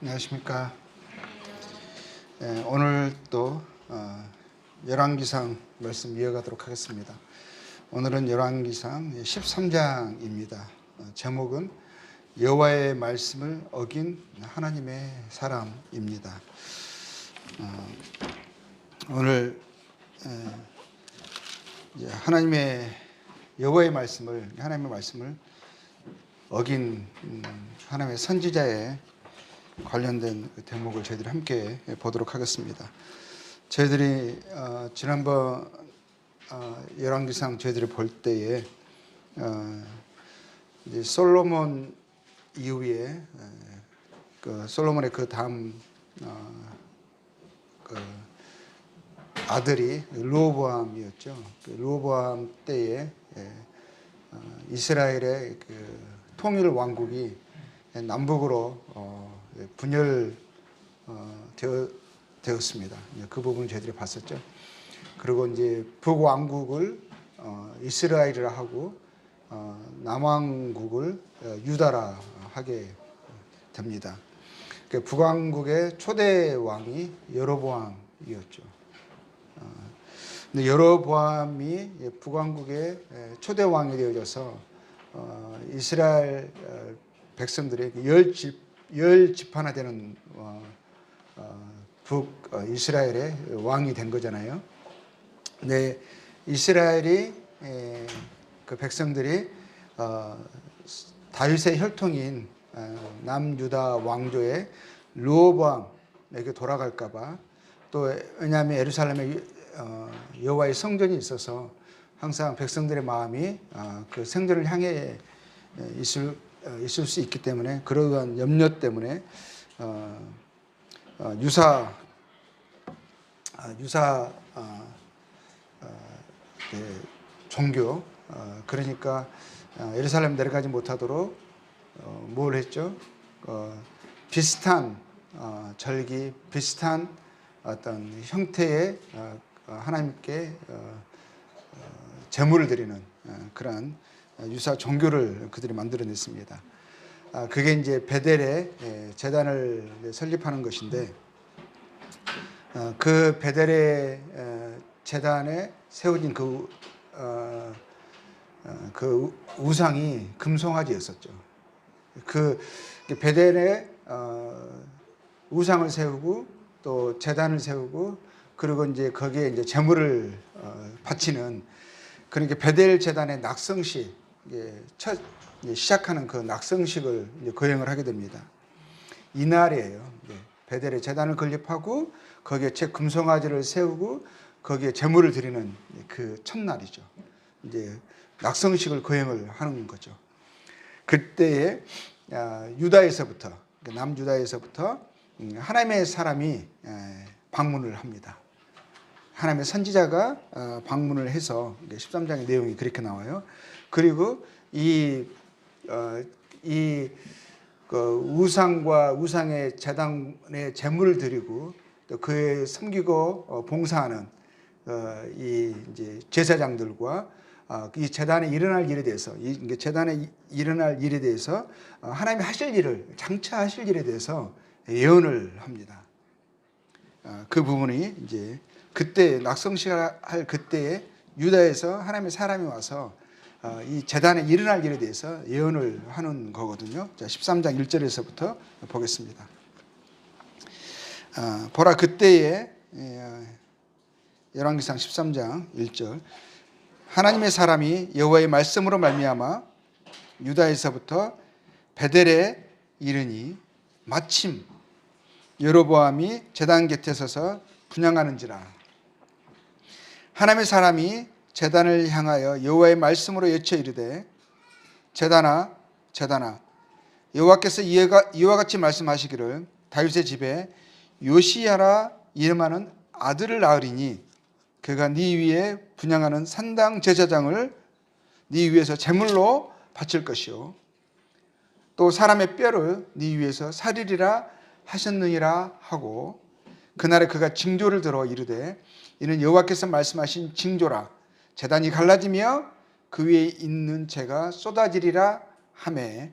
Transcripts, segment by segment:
안녕하십니까. 오늘 또 열왕기상 말씀 이어가도록 하겠습니다. 오늘은 열왕기상 13장입니다. 제목은 여호와의 말씀을 어긴 하나님의 사람입니다. 오늘 여호와의 말씀을 어긴 하나님의 선지자의 관련된 대목을 저희들이 함께 보도록 하겠습니다. 저희들이 지난번 열왕기상 저희들이 볼 때에 이제 솔로몬 이후에 솔로몬의 그 다음 아들이 르호보암이었죠. 르호보암 때에 이스라엘의 통일 왕국이 남북으로 되었습니다. 그 부분 저희들이 봤었죠. 그리고 이제 북왕국을 이스라엘이라 하고 남왕국을 유다라 하게 됩니다. 북왕국의 초대 왕이 여로보암이었죠. 근데 여로보암이 북왕국의 초대 왕이 되어져서 이스라엘 백성들의 열 지파나 되는 북이스라엘의 왕이 된 거잖아요. 근데 이스라엘이 그 백성들이 다윗의 혈통인 남유다 왕조의 르호보암에게 돌아갈까봐, 또 왜냐하면 예루살렘에 여호와의 성전이 있어서 항상 백성들의 마음이 그 성전을 향해 있을 수 있기 때문에, 그러한 염려 때문에 유사 종교, 그러니까 예루살렘 내려가지 못하도록 뭘 했죠? 비슷한 절기, 비슷한 어떤 형태의 하나님께 제물을 드리는 그런 유사 종교를 그들이 만들어냈습니다. 그게 이제 베델에 제단을 설립하는 것인데, 그 베델의 제단에 세워진 그 우상이 금송아지였었죠. 그 베델에 우상을 세우고 또 제단을 세우고, 그리고 이제 거기에 이제 제물을 바치는, 그러니까 베델 제단의 낙성식, 시작하는 그 낙성식을 거행을 하게 됩니다. 이날이에요. 베델의 제단을 건립하고 거기에 금송아지를 세우고 거기에 제물을 드리는 그 첫날이죠. 이제 낙성식을 거행을 하는 거죠. 그때에 유다에서부터, 남유다에서부터 하나님의 사람이 방문을 합니다. 하나님의 선지자가 방문을 해서 13장의 내용이 그렇게 나와요. 그리고 이 우상과 우상의 제단에 제물을 드리고 또 그에 섬기고 봉사하는 이 이제 제사장들과 이 제단에 일어날 일에 대해서, 이 제단에 일어날 일에 대해서 하나님이 하실 일을, 장차하실 일에 대해서 예언을 합니다. 그 부분이 이제 그때 낙성식을 할 그때에 유다에서 하나님의 사람이 와서 이 제단에 일어날 일에 대해서 예언을 하는 거거든요. 자, 13장 1절에서부터 보겠습니다. 보라, 그때에 열왕기상 13장 1절, 하나님의 사람이 여호와의 말씀으로 말미암아 유다에서부터 베델에 이르니 마침 여로보암이 제단 곁에 서서 분향하는지라. 하나님의 사람이 제단을 향하여 여호와의 말씀으로 외쳐 이르되, 제단아, 제단아, 여호와께서 이와 같이 말씀하시기를, 다윗의 집에 요시야라 이름하는 아들을 낳으리니 그가 네 위에 분향하는 산당 제사장을 네 위에서 제물로 바칠 것이요, 또 사람의 뼈를 네 위에서 살리리라 하셨느니라 하고, 그날에 그가 징조를 들어 이르되, 이는 여호와께서 말씀하신 징조라. 제단이 갈라지며 그 위에 있는 재가 쏟아지리라 하매.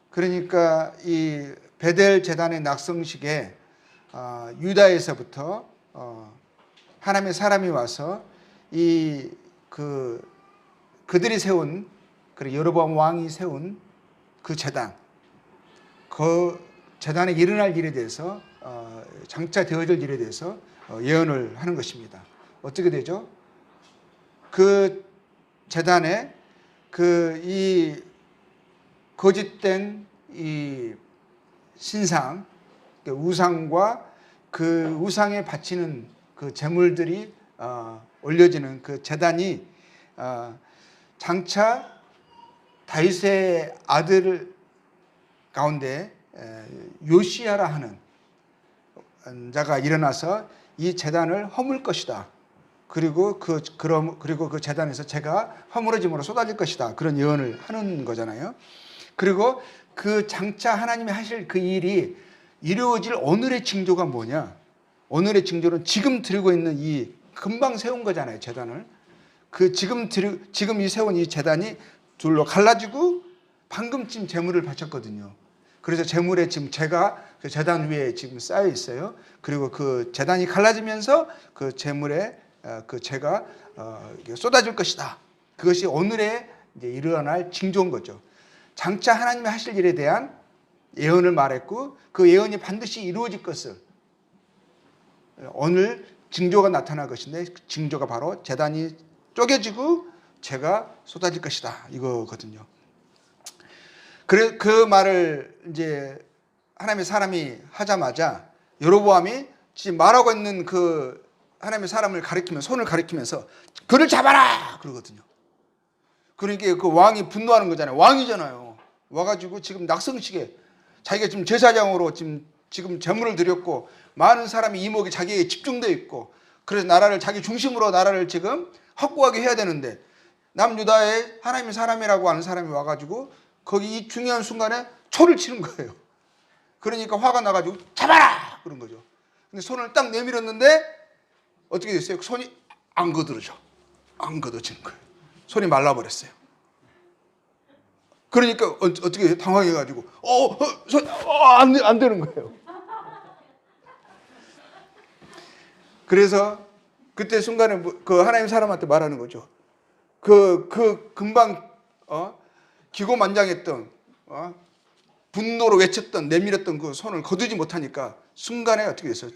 그러니까 이 베델 제단의 낙성식에 유다에서부터 하나님의 사람이 와서 그들이 세운, 그리고 여로보암 왕이 세운 그 제단, 그 제단에 일어날 일에 대해서 장차 되어질 일에 대해서 예언을 하는 것입니다. 어떻게 되죠? 그 제단에 이 거짓된 이 신상, 우상과 그 우상에 바치는 그 제물들이 올려지는 그 제단이 장차 다윗의 아들 가운데 요시야라 하는 자가 일어나서 이 제단을 허물 것이다. 그리고 그 제단에서 제가 허물어짐으로 쏟아질 것이다. 그런 예언을 하는 거잖아요. 그리고 그 장차 하나님이 하실 그 일이 이루어질 오늘의 징조가 뭐냐? 오늘의 징조는 지금 들고 있는 이 금방 세운 거잖아요, 제단을. 그 지금 이 세운 이 제단이 둘로 갈라지고 방금쯤 제물을 바쳤거든요. 그래서 제물에 지금 제가 그 제단 위에 지금 쌓여 있어요. 그리고 그 제단이 갈라지면서 그 제물에 그 제가 쏟아질 것이다. 그것이 오늘에 이제 일어날 징조인 거죠. 장차 하나님이 하실 일에 대한 예언을 말했고 그 예언이 반드시 이루어질 것을 오늘 징조가 나타날 것인데 그 징조가 바로 제단이 쪼개지고 제가 쏟아질 것이다 이거거든요. 그래 그 말을 이제 하나님의 사람이 하자마자 여로보암이 지금 말하고 있는 그 하나님의 사람을 가리키면서 손을 가리키면서 그를 잡아라 그러거든요. 그러니까 그 왕이 분노하는 거잖아요. 왕이잖아요. 와가지고 지금 낙성식에 자기가 지금 제사장으로 지금 제물을 드렸고 많은 사람이 이목이 자기에게 집중되어 있고 그래서 나라를 자기 중심으로 나라를 지금 확고하게 해야 되는데 남유다의 하나님의 사람이라고 하는 사람이 와가지고 거기 이 중요한 순간에 초를 치는 거예요. 그러니까 화가 나가지고 잡아라 그런 거죠. 근데 손을 딱 내밀었는데 어떻게 됐어요? 손이 안 거들어져. 안 걷어지는 거예요. 손이 말라버렸어요. 그러니까 어떻게 당황해가지고 안 되는 거예요. 그래서 그때 순간에 그 하나님 사람한테 말하는 거죠. 그 금방 기고만장했던 분노로 외쳤던 내밀었던 그 손을 거두지 못하니까 순간에 어떻게 됐어요?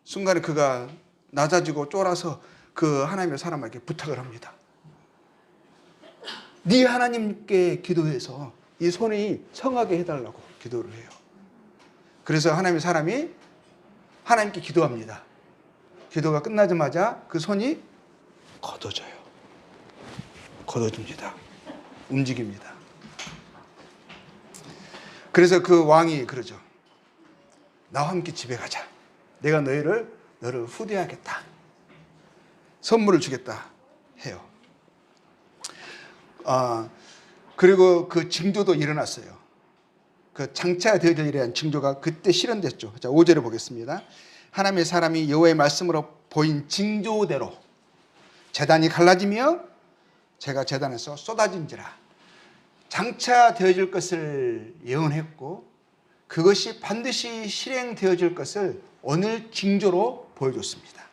순간에 그가 낮아지고 쫄아서 그 하나님의 사람에게 부탁을 합니다. 네 하나님께 기도해서 이 손이 성하게 해달라고 기도를 해요. 그래서 하나님의 사람이 하나님께 기도합니다. 기도가 끝나자마자 그 손이 걷어져요. 걷어집니다. 움직입니다. 그래서 그 왕이 그러죠. 나와 함께 집에 가자. 내가 너를 후대하겠다. 선물을 주겠다 해요. 그리고 그 징조도 일어났어요. 그 장차 되어질 일에 대한 징조가 그때 실현됐죠. 자, 5절을 보겠습니다. 하나님의 사람이 여호와의 말씀으로 보인 징조대로 제단이 갈라지며 제가 제단에서 쏟아진지라. 장차 되어질 것을 예언했고 그것이 반드시 실행되어질 것을 오늘 징조로 보여줬습니다.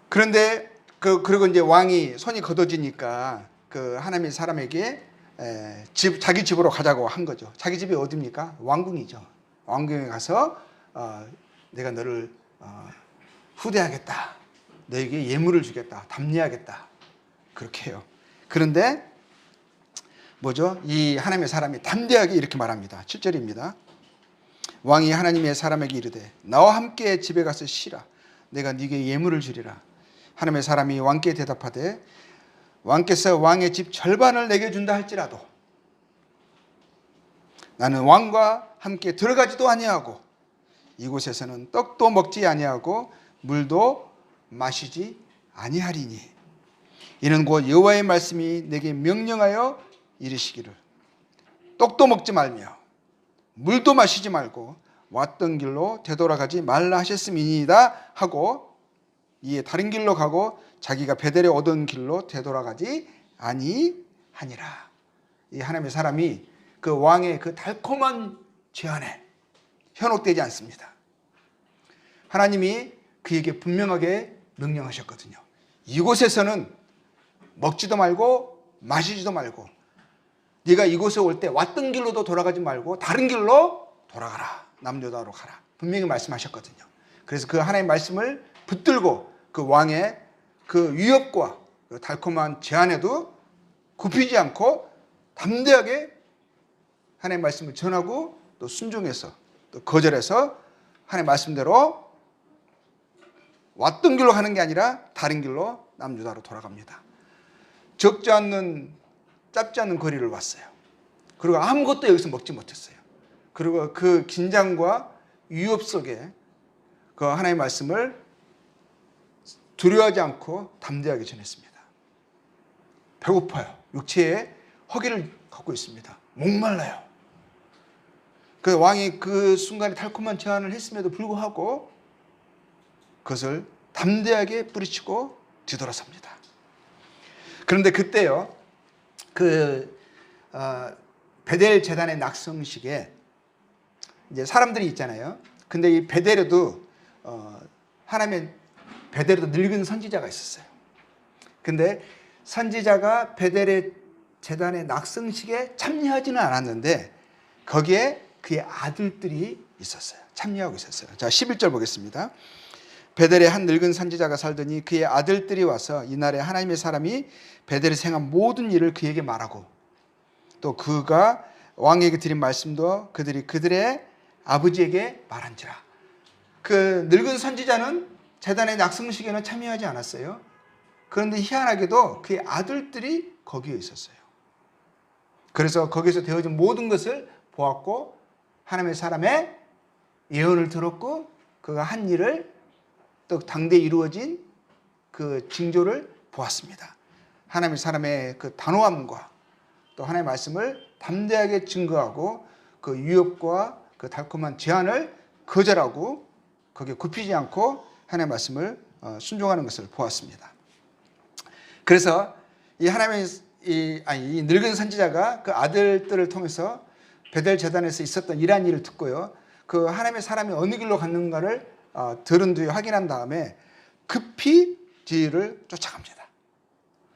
그런데 그리고 이제 왕이 손이 걷어지니까 그 하나님의 사람에게 자기 집으로 가자고 한 거죠. 자기 집이 어디입니까? 왕궁이죠. 왕궁에 가서 내가 너를 후대하겠다. 너에게 예물을 주겠다. 담례하겠다. 그렇게 해요. 그런데 뭐죠? 이 하나님의 사람이 담대하게 이렇게 말합니다. 7절입니다. 왕이 하나님의 사람에게 이르되 나와 함께 집에 가서 쉬라. 내가 네게 예물을 주리라. 하나님의 사람이 왕께 대답하되 왕께서 왕의 집 절반을 내게 준다 할지라도 나는 왕과 함께 들어가지도 아니하고 이곳에서는 떡도 먹지 아니하고 물도 마시지 아니하리니 이는 곧 여호와의 말씀이 내게 명령하여 이르시기를 떡도 먹지 말며 물도 마시지 말고 왔던 길로 되돌아가지 말라 하셨음이니이다 하고 이에 다른 길로 가고 자기가 베델에 오던 길로 되돌아가지 아니하니라. 이 하나님의 사람이 그 왕의 그 달콤한 제안에 현혹되지 않습니다. 하나님이 그에게 분명하게 명령하셨거든요. 이곳에서는 먹지도 말고 마시지도 말고 네가 이곳에 올 때 왔던 길로도 돌아가지 말고 다른 길로 돌아가라. 남유다로 가라. 분명히 말씀하셨거든요. 그래서 그 하나님의 말씀을 붙들고 그 왕의 그 위협과 그 달콤한 제안에도 굽히지 않고 담대하게 하나님의 말씀을 전하고 또 순종해서 또 거절해서 하나님의 말씀대로 왔던 길로 가는 게 아니라 다른 길로 남유다로 돌아갑니다. 적지 않는 짧지 않은 거리를 왔어요. 그리고 아무것도 여기서 먹지 못했어요. 그리고 그 긴장과 위협 속에 그 하나님의 말씀을 두려워하지 않고 담대하게 전했습니다. 배고파요. 육체에 허기를 갖고 있습니다. 목말라요. 그 왕이 그 순간에 달콤한 제안을 했음에도 불구하고 그것을 담대하게 뿌리치고 뒤돌아섭니다. 그런데 그때요, 베델 제단의 낙성식에 이제 사람들이 있잖아요. 근데 이 베델에도 하나님의 베델에도 늙은 선지자가 있었어요. 근데 선지자가 베델의 제단의 낙성식에 참여하지는 않았는데 거기에 그의 아들들이 있었어요. 참여하고 있었어요. 자, 11절 보겠습니다. 베델에 한 늙은 선지자가 살더니 그의 아들들이 와서 이날에 하나님의 사람이 베델에서 행한 모든 일을 그에게 말하고 또 그가 왕에게 드린 말씀도 그들이 그들의 아버지에게 말한지라. 그 늙은 선지자는 제단의 낙성식에는 참여하지 않았어요. 그런데 희한하게도 그의 아들들이 거기에 있었어요. 그래서 거기서 되어진 모든 것을 보았고 하나님의 사람의 예언을 들었고 그가 한 일을 또 당대에 이루어진 그 징조를 보았습니다. 하나님의 사람의 그 단호함과 또 하나님의 말씀을 담대하게 증거하고 그 위협과 그 달콤한 제안을 거절하고 거기에 굽히지 않고 하나님의 말씀을 순종하는 것을 보았습니다. 그래서 이 하나님의 이 늙은 선지자가 그 아들들을 통해서 베델 제단에서 있었던 이러한 일을 듣고요, 그 하나님의 사람이 어느 길로 갔는가를 들은 뒤에 확인한 다음에 급히 뒤를 쫓아갑니다.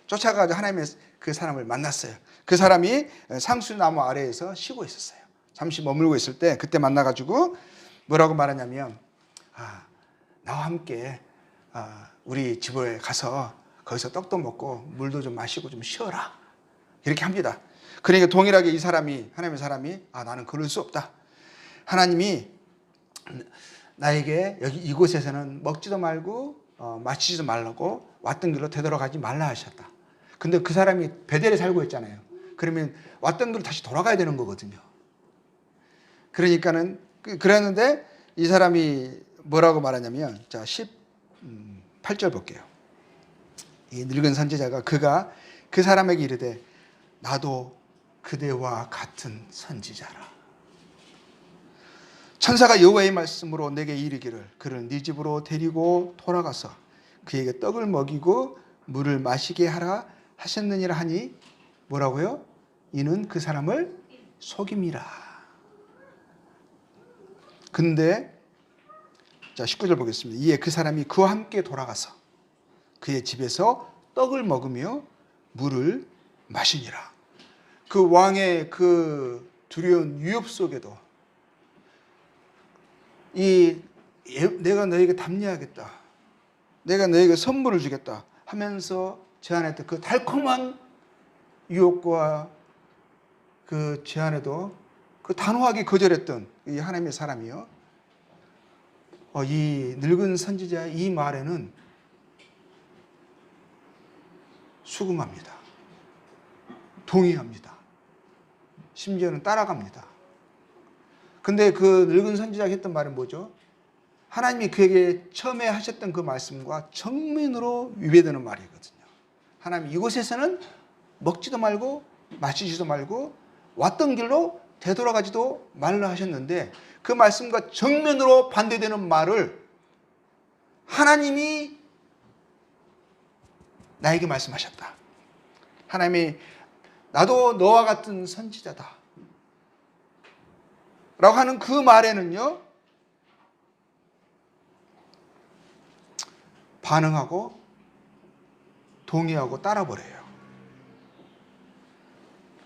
쫓아가서 하나님의 그 사람을 만났어요. 그 사람이 상수나무 아래에서 쉬고 있었어요. 잠시 머물고 있을 때 그때 만나가지고 뭐라고 말하냐면 나와 함께 우리 집에 가서 거기서 떡도 먹고 물도 좀 마시고 좀 쉬어라. 이렇게 합니다. 그러니까 동일하게 이 사람이 하나님의 사람이 나는 그럴 수 없다. 하나님이 나에게 여기 이곳에서는 먹지도 말고 마시지도 말라고 왔던 길로 되돌아가지 말라 하셨다. 근데 그 사람이 베델에 살고 있잖아요. 그러면 왔던 길로 다시 돌아가야 되는 거거든요. 그러니까는 그랬는데 이 사람이 뭐라고 말하냐면 자 18절 볼게요. 이 늙은 선지자가 그가 그 사람에게 이르되 나도 그대와 같은 선지자라. 천사가 여호와의 말씀으로 내게 이르기를 그를 네 집으로 데리고 돌아가서 그에게 떡을 먹이고 물을 마시게 하라 하셨느니라 하니 뭐라고요? 이는 그 사람을 속임이라. 근데 자 19절 보겠습니다. 이에 그 사람이 그와 함께 돌아가서 그의 집에서 떡을 먹으며 물을 마시니라. 그 왕의 그 두려운 위협 속에도 내가 너에게 담례하겠다, 내가 너에게 선물을 주겠다 하면서 제안했던 그 달콤한 유혹과 그 제안에도 그 단호하게 거절했던 이 하나님의 사람이요, 이 늙은 선지자의 이 말에는 수긍합니다. 동의합니다. 심지어는 따라갑니다. 근데 그 늙은 선지자가 했던 말은 뭐죠? 하나님이 그에게 처음에 하셨던 그 말씀과 정면으로 위배되는 말이거든요. 하나님 이곳에서는 먹지도 말고 마시지도 말고 왔던 길로 되돌아가지도 말라 하셨는데 그 말씀과 정면으로 반대되는 말을 하나님이 나에게 말씀하셨다. 하나님이 나도 너와 같은 선지자다. 라고 하는 그 말에는요, 반응하고 동의하고 따라버려요.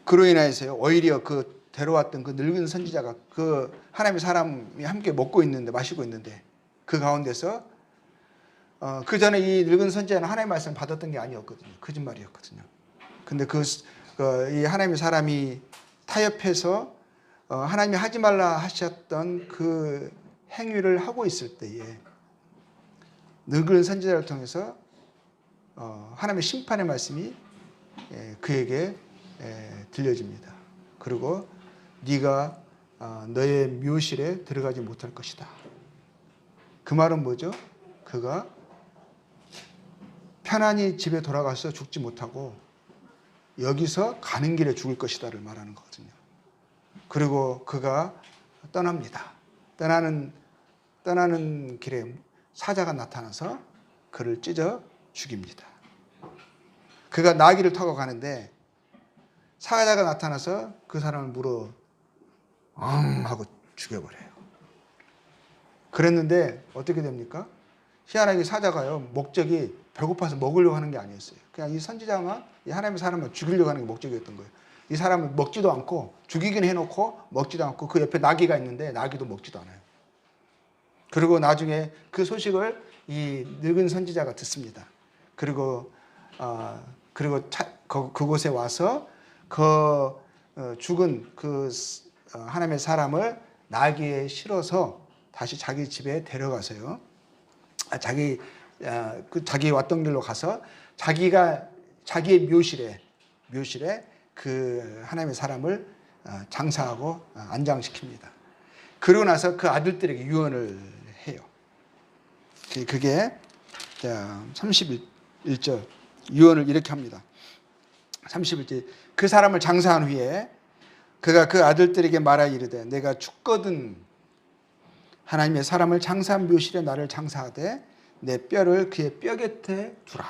그로 인해서요, 오히려 그 데려왔던 그 늙은 선지자가 그 하나님의 사람이 함께 먹고 있는데, 마시고 있는데, 그 가운데서 그 전에 이 늙은 선지자는 하나님의 말씀을 받았던 게 아니었거든요. 거짓말이었거든요. 근데 이 하나님의 사람이 타협해서 하나님이 하지 말라 하셨던 그 행위를 하고 있을 때에 늙은 선지자를 통해서 하나님의 심판의 말씀이 그에게 들려집니다. 그리고 네가 너의 묘실에 들어가지 못할 것이다. 그 말은 뭐죠? 그가 편안히 집에 돌아가서 죽지 못하고 여기서 가는 길에 죽을 것이다를 말하는 거거든요. 그리고 그가 떠납니다. 떠나는 길에 사자가 나타나서 그를 찢어 죽입니다. 그가 나귀를 타고 가는데 사자가 나타나서 그 사람을 물어 하고 죽여버려요. 그랬는데 어떻게 됩니까? 희한하게 사자가요, 목적이 배고파서 먹으려고 하는 게 아니었어요. 그냥 이 선지자만, 이 하나님의 사람을 죽이려고 하는 게 목적이었던 거예요. 이 사람을 먹지도 않고, 죽이긴 해놓고 먹지도 않고, 그 옆에 나귀가 있는데 나귀도 먹지도 않아요. 그리고 나중에 그 소식을 이 늙은 선지자가 듣습니다. 그리고 그곳에 와서 죽은 하나님의 사람을 나귀에 실어서 다시 자기 집에 데려가서요. 자기 왔던 길로 가서 자기의 묘실에 그 하나님의 사람을 장사하고 안장시킵니다. 그러고 나서 그 아들들에게 유언을 해요. 그게 31절 유언을 이렇게 합니다. 31절 그 사람을 장사한 후에 그가 그 아들들에게 말하 이르되 내가 죽거든 하나님의 사람을 장사한 묘실에 나를 장사하되 내 뼈를 그의 뼈 곁에 두라.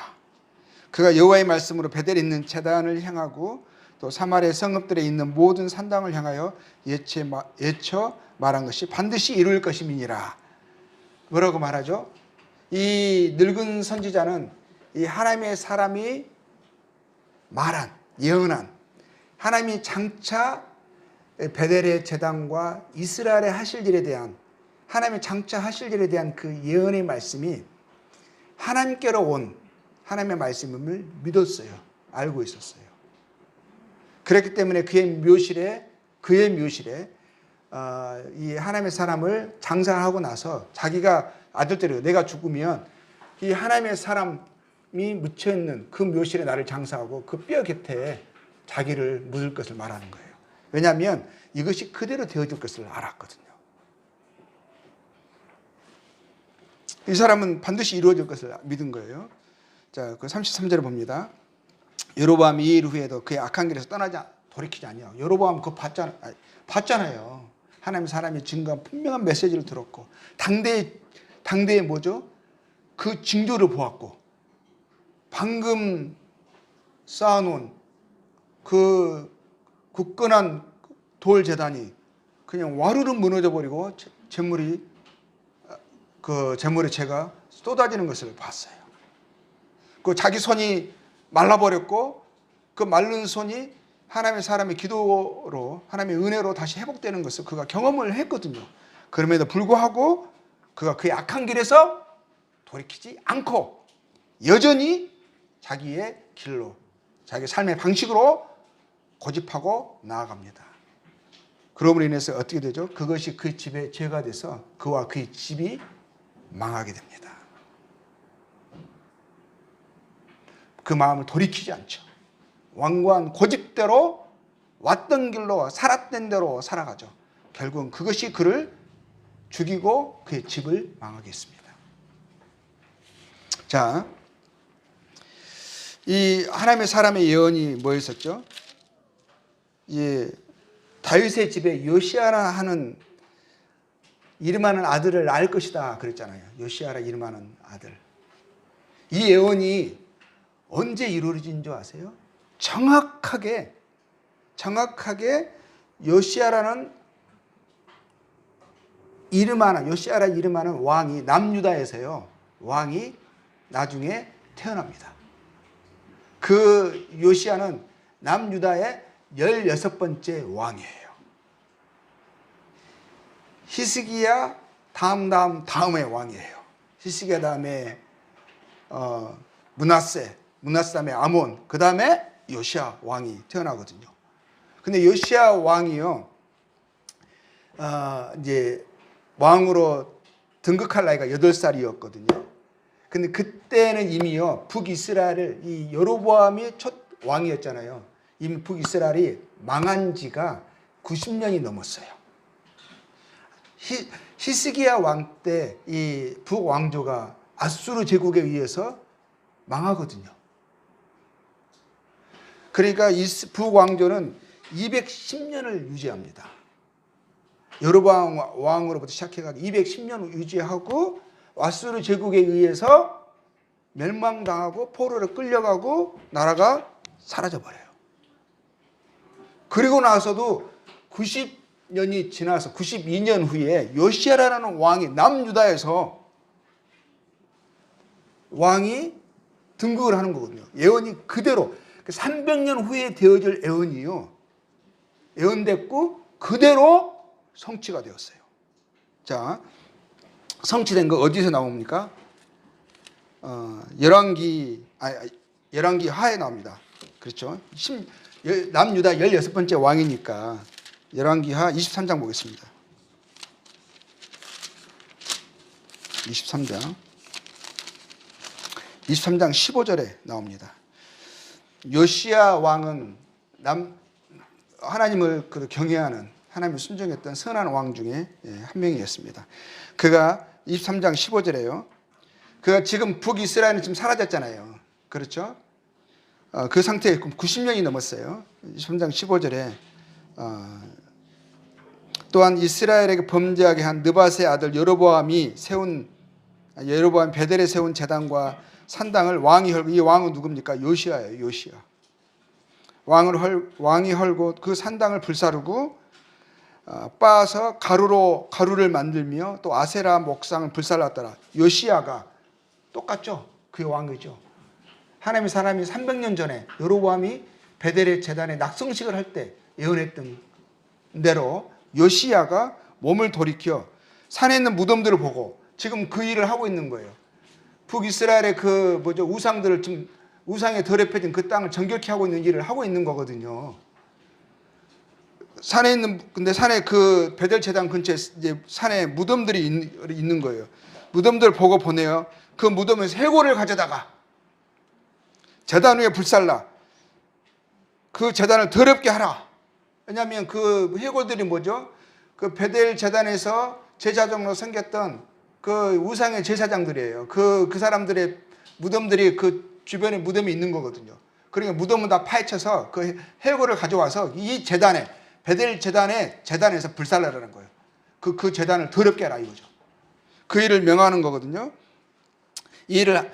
그가 여호와의 말씀으로 베델에 있는 제단을 향하고 또 사마리아 성읍들에 있는 모든 산당을 향하여 예쳐 말한 것이 반드시 이룰 것임이니라. 뭐라고 말하죠? 이 늙은 선지자는 이 하나님의 사람이 말한, 예언한 하나님이 장차 베델의 제단과 이스라엘에 하실 일에 대한 하나님이 장차 하실 일에 대한 그 예언의 말씀이 하나님께로 온 하나님의 말씀을 믿었어요. 알고 있었어요. 그렇기 때문에 그의 묘실에 이 하나님의 사람을 장사하고 나서 자기가 아들들이 내가 죽으면 이 하나님의 사람이 묻혀있는 그 묘실에 나를 장사하고 그 뼈 곁에 자기를 묻을 것을 말하는 거예요. 왜냐하면 이것이 그대로 되어질 것을 알았거든요. 이 사람은 반드시 이루어질 것을 믿은 거예요. 자, 그 33절을 봅니다. 여로보암이 이 일 후에도 그의 악한 길에서 돌이키지 아니하고 여로보암 그거 봤잖아요. 하나님 사람이 증거한 분명한 메시지를 들었고 당대에 뭐죠? 그 징조를 보았고 방금 쌓아놓은 그 굳건한 돌 제단이 그냥 와르르 무너져 버리고 재물의 채가 쏟아지는 것을 봤어요. 그 자기 손이 말라버렸고 그 마른 손이 하나님의 사람의 기도로 하나님의 은혜로 다시 회복되는 것을 그가 경험을 했거든요. 그럼에도 불구하고 그가 그의 악한 길에서 돌이키지 않고 여전히 자기의 길로 자기 삶의 방식으로 고집하고 나아갑니다. 그러므로 인해서 어떻게 되죠? 그것이 그 집의 죄가 돼서 그와 그의 집이 망하게 됩니다. 그 마음을 돌이키지 않죠. 완고한 고집대로 왔던 길로 살았던 대로 살아가죠. 결국은 그것이 그를 죽이고 그의 집을 망하게 했습니다. 자, 이 하나님의 사람의 예언이 뭐였었죠? 다윗의 집에 요시아라 하는 이름하는 아들을 낳을 것이다 그랬잖아요. 요시아라 이름하는 아들. 이 예언이 언제 이루어진 줄 아세요? 정확하게 요시아라는 이름하는 요시아라 이름하는 왕이 남유다에서요. 왕이 나중에 태어납니다. 그 요시아는 남유다의 16번째 왕이에요. 히스기야 다음의 왕이에요. 히스기야 다음에 므낫세 다음에 아몬, 그 다음에 요시아 왕이 태어나거든요. 근데 요시아 왕이요, 이제 왕으로 등극할 나이가 8살이었거든요. 근데 그때는 이미요, 북이스라엘을, 이 여로보암이 첫 왕이었잖아요. 이미 북이스라엘이 망한 지가 90년이 넘었어요. 히스기야 왕 때 이 북왕조가 아수르 제국에 의해서 망하거든요. 그러니까 이 북왕조는 210년을 유지합니다. 여로보암 왕으로부터 시작해가지고 210년 유지하고 아수르 제국에 의해서 멸망당하고 포로로 끌려가고 나라가 사라져버려요. 그리고 나서도 90년이 지나서 92년 후에 요시아라는 왕이 남유다에서 왕이 등극을 하는 거거든요. 예언이 그대로 300년 후에 되어질 예언이요, 예언됐고 그대로 성취가 되었어요. 자, 성취된 거 어디서 나옵니까? 열왕기 하에 나옵니다. 그렇죠? 남유다 16번째 왕이니까 열왕기하 23장 보겠습니다. 23장 15절에 나옵니다. 요시야 왕은 하나님을 경외하는, 하나님을 순종했던 선한 왕 중에 한 명이었습니다. 그가 23장 15절에요. 그가 지금 북이스라엘은 지금 사라졌잖아요. 그렇죠? 그 상태에 90년이 넘었어요. 23장 15절에 또한 이스라엘에게 범죄하게 한 느밧의 아들 여로보암이 베델에 세운 제단과 산당을 왕이 헐고, 이 왕은 누굽니까? 요시아예요. 요시아. 왕이 헐고 그 산당을 불사르고 빻아서 가루를 만들며 또 아세라 목상을 불살랐더라. 요시아가 똑같죠? 그의 왕이죠. 하나님의 사람이 300년 전에 여로보암이 베델의 제단에 낙성식을 할 때 예언했던 대로 요시아가 몸을 돌이켜 산에 있는 무덤들을 보고 지금 그 일을 하고 있는 거예요. 북이스라엘의 우상들을 좀, 우상에 더럽혀진 그 땅을 정결케 하고 있는 일을 하고 있는 거거든요. 근데 산에 그 베델 제단 근처에 이제 산에 무덤들이 있는 거예요. 무덤들을 보고 보내요. 그 무덤에서 해골을 가져다가 제단 위에 불살라. 그 제단을 더럽게 하라. 왜냐하면 그 해골들이 뭐죠? 그 베델 제단에서 제사장으로 섬겼던 그 우상의 제사장들이에요. 그 사람들의 무덤들이 그 주변에 무덤이 있는 거거든요. 그러니까 무덤을 다 파헤쳐서 그 해골을 가져와서 이 제단에, 베델 제단에서 불살라라는 거예요. 그 제단을 더럽게 하라 이거죠. 그 일을 명하는 거거든요. 이 일을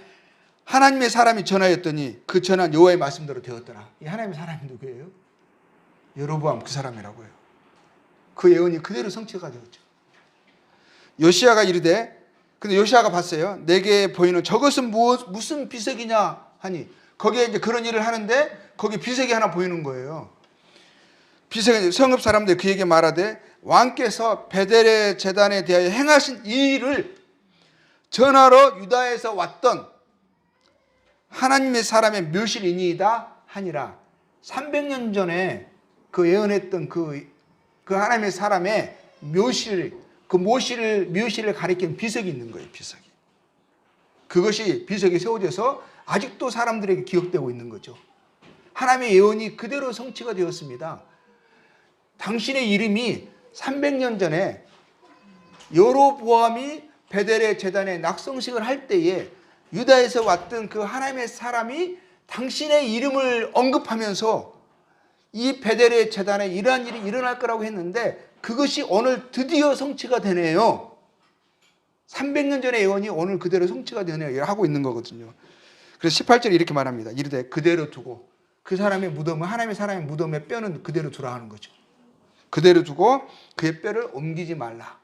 하나님의 사람이 전하였더니 그 전한 여호와의 말씀대로 되었더라. 이 하나님의 사람이 누구예요? 여로보암 그 사람이라고요. 그 예언이 그대로 성취가 되었죠. 요시아가 이르되, 근데 요시아가 봤어요. 내게 보이는 저것은 무슨 비석이냐 하니, 거기에 이제 그런 일을 하는데 거기 비석이 하나 보이는 거예요. 비석이, 성읍 사람들 그에게 말하되 왕께서 베델의 제단에 대하여 행하신 이 일을 전하러 유다에서 왔던 하나님의 사람의 묘실이니이다 하니라. 300년 전에 그 예언했던 그 하나님의 사람의 묘실을 가리키는 비석이 있는 거예요. 비석이. 그것이 비석이 세워져서 아직도 사람들에게 기억되고 있는 거죠. 하나님의 예언이 그대로 성취가 되었습니다. 당신의 이름이 300년 전에 여로보암이 베델의 제단에 낙성식을 할 때에 유다에서 왔던 그 하나님의 사람이 당신의 이름을 언급하면서 이 베델의 제단에 이러한 일이 일어날 거라고 했는데 그것이 오늘 드디어 성취가 되네요. 300년 전의 예언이 오늘 그대로 성취가 되네요. 하고 있는 거거든요. 그래서 18절에 이렇게 말합니다. 이르되 그대로 두고, 그 사람의 무덤은, 하나님의 사람의 무덤의 뼈는 그대로 두라 하는 거죠. 그대로 두고 그의 뼈를 옮기지 말라.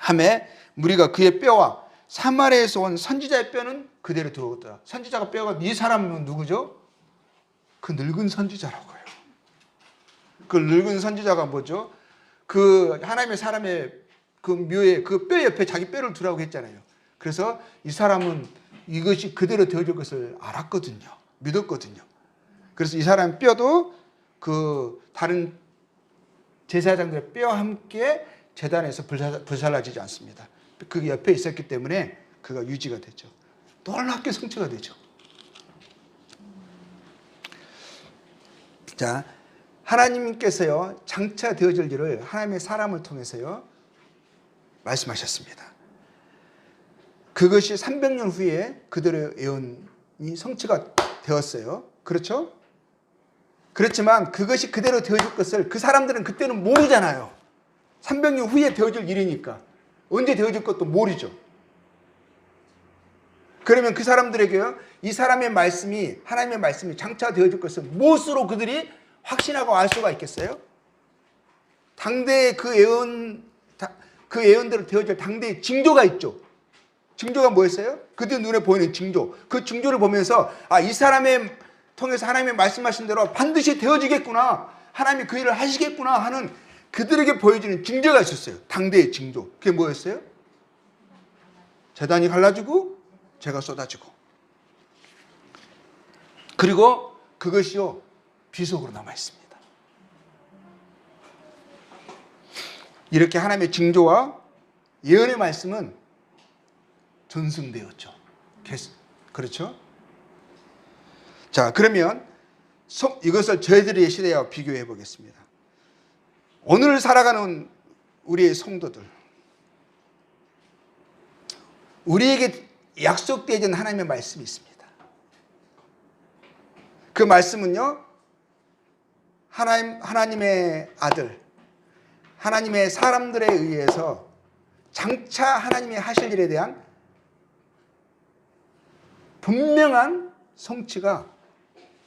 하매 무리가 그의 뼈와 사마리아에서 온 선지자의 뼈는 그대로 두었더라. 선지자가 뼈가 이 사람은 누구죠? 그 늙은 선지자라고요. 그 늙은 선지자가 뭐죠? 그 하나님의 사람의 그 묘에 그 뼈 옆에 자기 뼈를 두라고 했잖아요. 그래서 이 사람은 이것이 그대로 되어질 것을 알았거든요. 믿었거든요. 그래서 이 사람 뼈도 그 다른 제사장들의 뼈와 함께 제단에서 불살라지지 않습니다. 그 옆에 있었기 때문에 그가 유지가 되죠. 놀랍게 성취가 되죠. 자, 하나님께서요 장차 되어질 일을 하나님의 사람을 통해서요 말씀하셨습니다. 그것이 300년 후에 그들의 예언이 성취가 되었어요. 그렇죠? 그렇지만 그것이 그대로 되어질 것을 그 사람들은 그때는 모르잖아요. 300년 후에 되어질 일이니까 언제 되어질 것도 모르죠. 그러면 그 사람들에게요 이 사람의 말씀이 하나님의 말씀이 장차 되어질 것을 무엇으로 그들이 확신하고 알 수가 있겠어요? 당대의 그 예언대로 되어질 당대의 징조가 있죠. 징조가 뭐였어요? 그들 눈에 보이는 징조. 그 징조를 보면서 이 사람의 통해서 하나님의 말씀하신 대로 반드시 되어지겠구나. 하나님이 그 일을 하시겠구나 하는 그들에게 보여지는 징조가 있었어요. 당대의 징조. 그게 뭐였어요? 제단이 갈라지고 재가 쏟아지고. 그리고 그것이요 비속으로 남아 있습니다. 이렇게 하나님의 징조와 예언의 말씀은 전승되었죠. 그렇죠? 자, 그러면 이것을 저희들의 시대와 비교해 보겠습니다. 오늘 살아가는 우리의 성도들, 우리에게 약속되어진 하나님의 말씀이 있습니다. 그 말씀은요, 하나님의 아들, 하나님의 사람들에 의해서 장차 하나님이 하실 일에 대한 분명한 성취가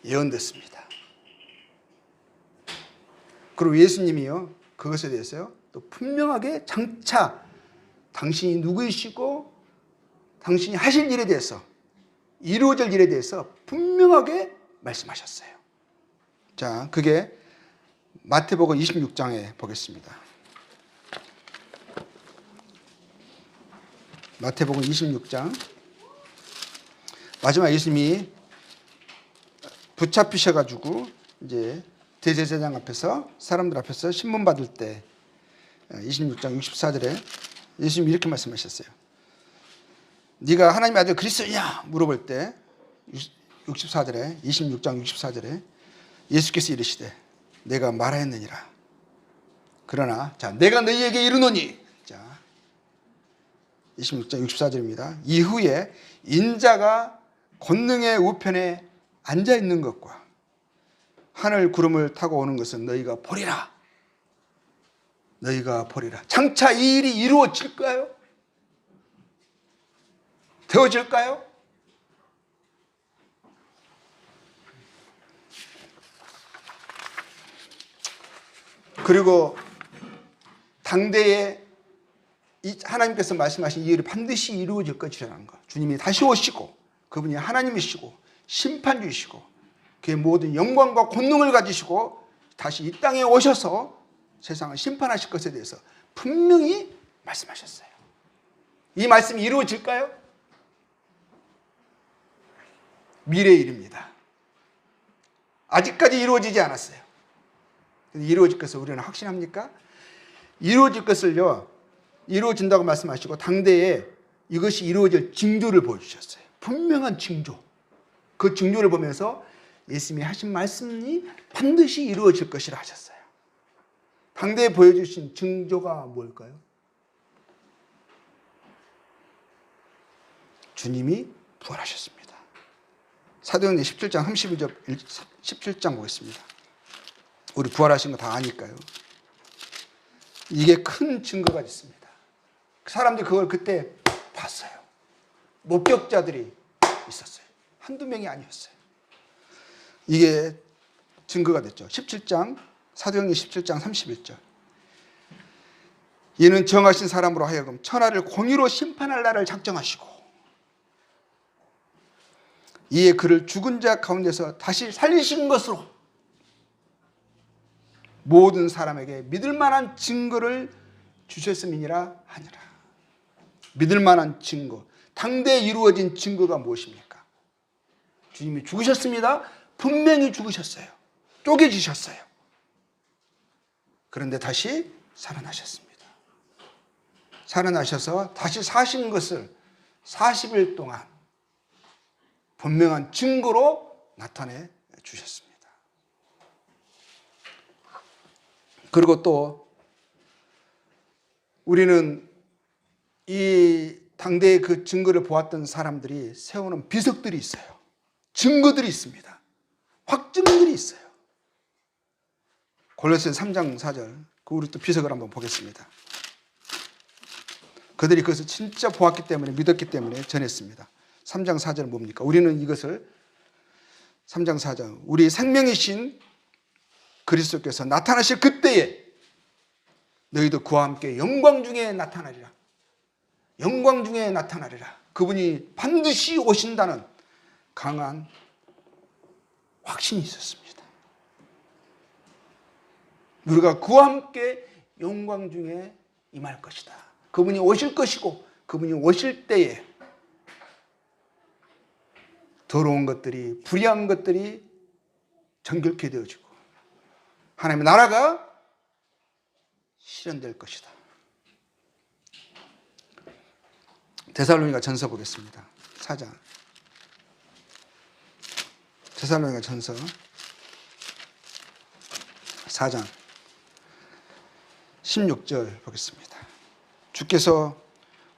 예언됐습니다. 그리고 예수님이요 그것에 대해서요 또 분명하게 장차 당신이 누구이시고 당신이 하실 일에 대해서 이루어질 일에 대해서 분명하게 말씀하셨어요. 자, 그게 마태복음 26장에 보겠습니다. 마태복음 26장 마지막 예수님이 붙잡히셔가지고 이제 대제사장 앞에서 사람들 앞에서 신문 받을 때 26장 64절에 예수님이 이렇게 말씀하셨어요. 네가 하나님의 아들 그리스도냐 물어볼 때 64절에 26장 64절에 예수께서 이르시되 내가 말하였느니라. 그러나 자 내가 너희에게 이르노니 자 26장 64절입니다. 이후에 인자가 권능의 우편에 앉아 있는 것과 하늘 구름을 타고 오는 것은 너희가 보리라. 너희가 보리라. 장차 이 일이 이루어질까요? 되어질까요? 그리고 당대에 하나님께서 말씀하신 이 일이 반드시 이루어질 것이라는 것. 주님이 다시 오시고 그분이 하나님이시고 심판주이시고 그의 모든 영광과 권능을 가지시고 다시 이 땅에 오셔서 세상을 심판하실 것에 대해서 분명히 말씀하셨어요. 이 말씀이 이루어질까요? 미래의 일입니다. 아직까지 이루어지지 않았어요. 이루어질 것을 우리는 확신합니까? 이루어질 것을요 이루어진다고 말씀하시고 당대에 이것이 이루어질 징조를 보여주셨어요. 분명한 징조. 그 징조를 보면서 예수님이 하신 말씀이 반드시 이루어질 것이라 하셨어요. 당대에 보여주신 징조가 뭘까요? 주님이 부활하셨습니다. 사도행전 17장 32절 17장 보겠습니다. 우리 부활하신 거 다 아니까요. 이게 큰 증거가 있습니다. 사람들이 그걸 그때 봤어요. 목격자들이 있었어요. 한두 명이 아니었어요. 이게 증거가 됐죠. 17장 사도행전 17장 31절 이는 정하신 사람으로 하여금 천하를 공의로 심판할 날을 작정하시고 이에 그를 죽은 자 가운데서 다시 살리신 것으로 모든 사람에게 믿을 만한 증거를 주셨음이니라 하니라. 믿을 만한 증거, 당대에 이루어진 증거가 무엇입니까? 주님이 죽으셨습니다. 분명히 죽으셨어요. 쪼개지셨어요. 그런데 다시 살아나셨습니다. 살아나셔서 다시 사신 것을 40일 동안 분명한 증거로 나타내 주셨습니다. 그리고 또 우리는 이 당대의 그 증거를 보았던 사람들이 세우는 비석들이 있어요. 증거들이 있습니다. 확증들이 있어요. 골로새서 3장 4절, 우리 또 비석을 한번 보겠습니다. 그들이 그것을 진짜 보았기 때문에, 믿었기 때문에 전했습니다. 3장 4절은 뭡니까? 우리는 이것을 3장 4절, 우리 생명이신 그리스도께서 나타나실 그때에 너희도 그와 함께 영광 중에 나타나리라. 영광 중에 나타나리라. 그분이 반드시 오신다는 강한 확신이 있었습니다. 우리가 그와 함께 영광 중에 임할 것이다. 그분이 오실 것이고 그분이 오실 때에 더러운 것들이, 불의한 것들이 정결케 되어지고 하나님의 나라가 실현될 것이다. 데살로니가 전서 보겠습니다. 4장. 데살로니가 전서 4장 16절 보겠습니다. 주께서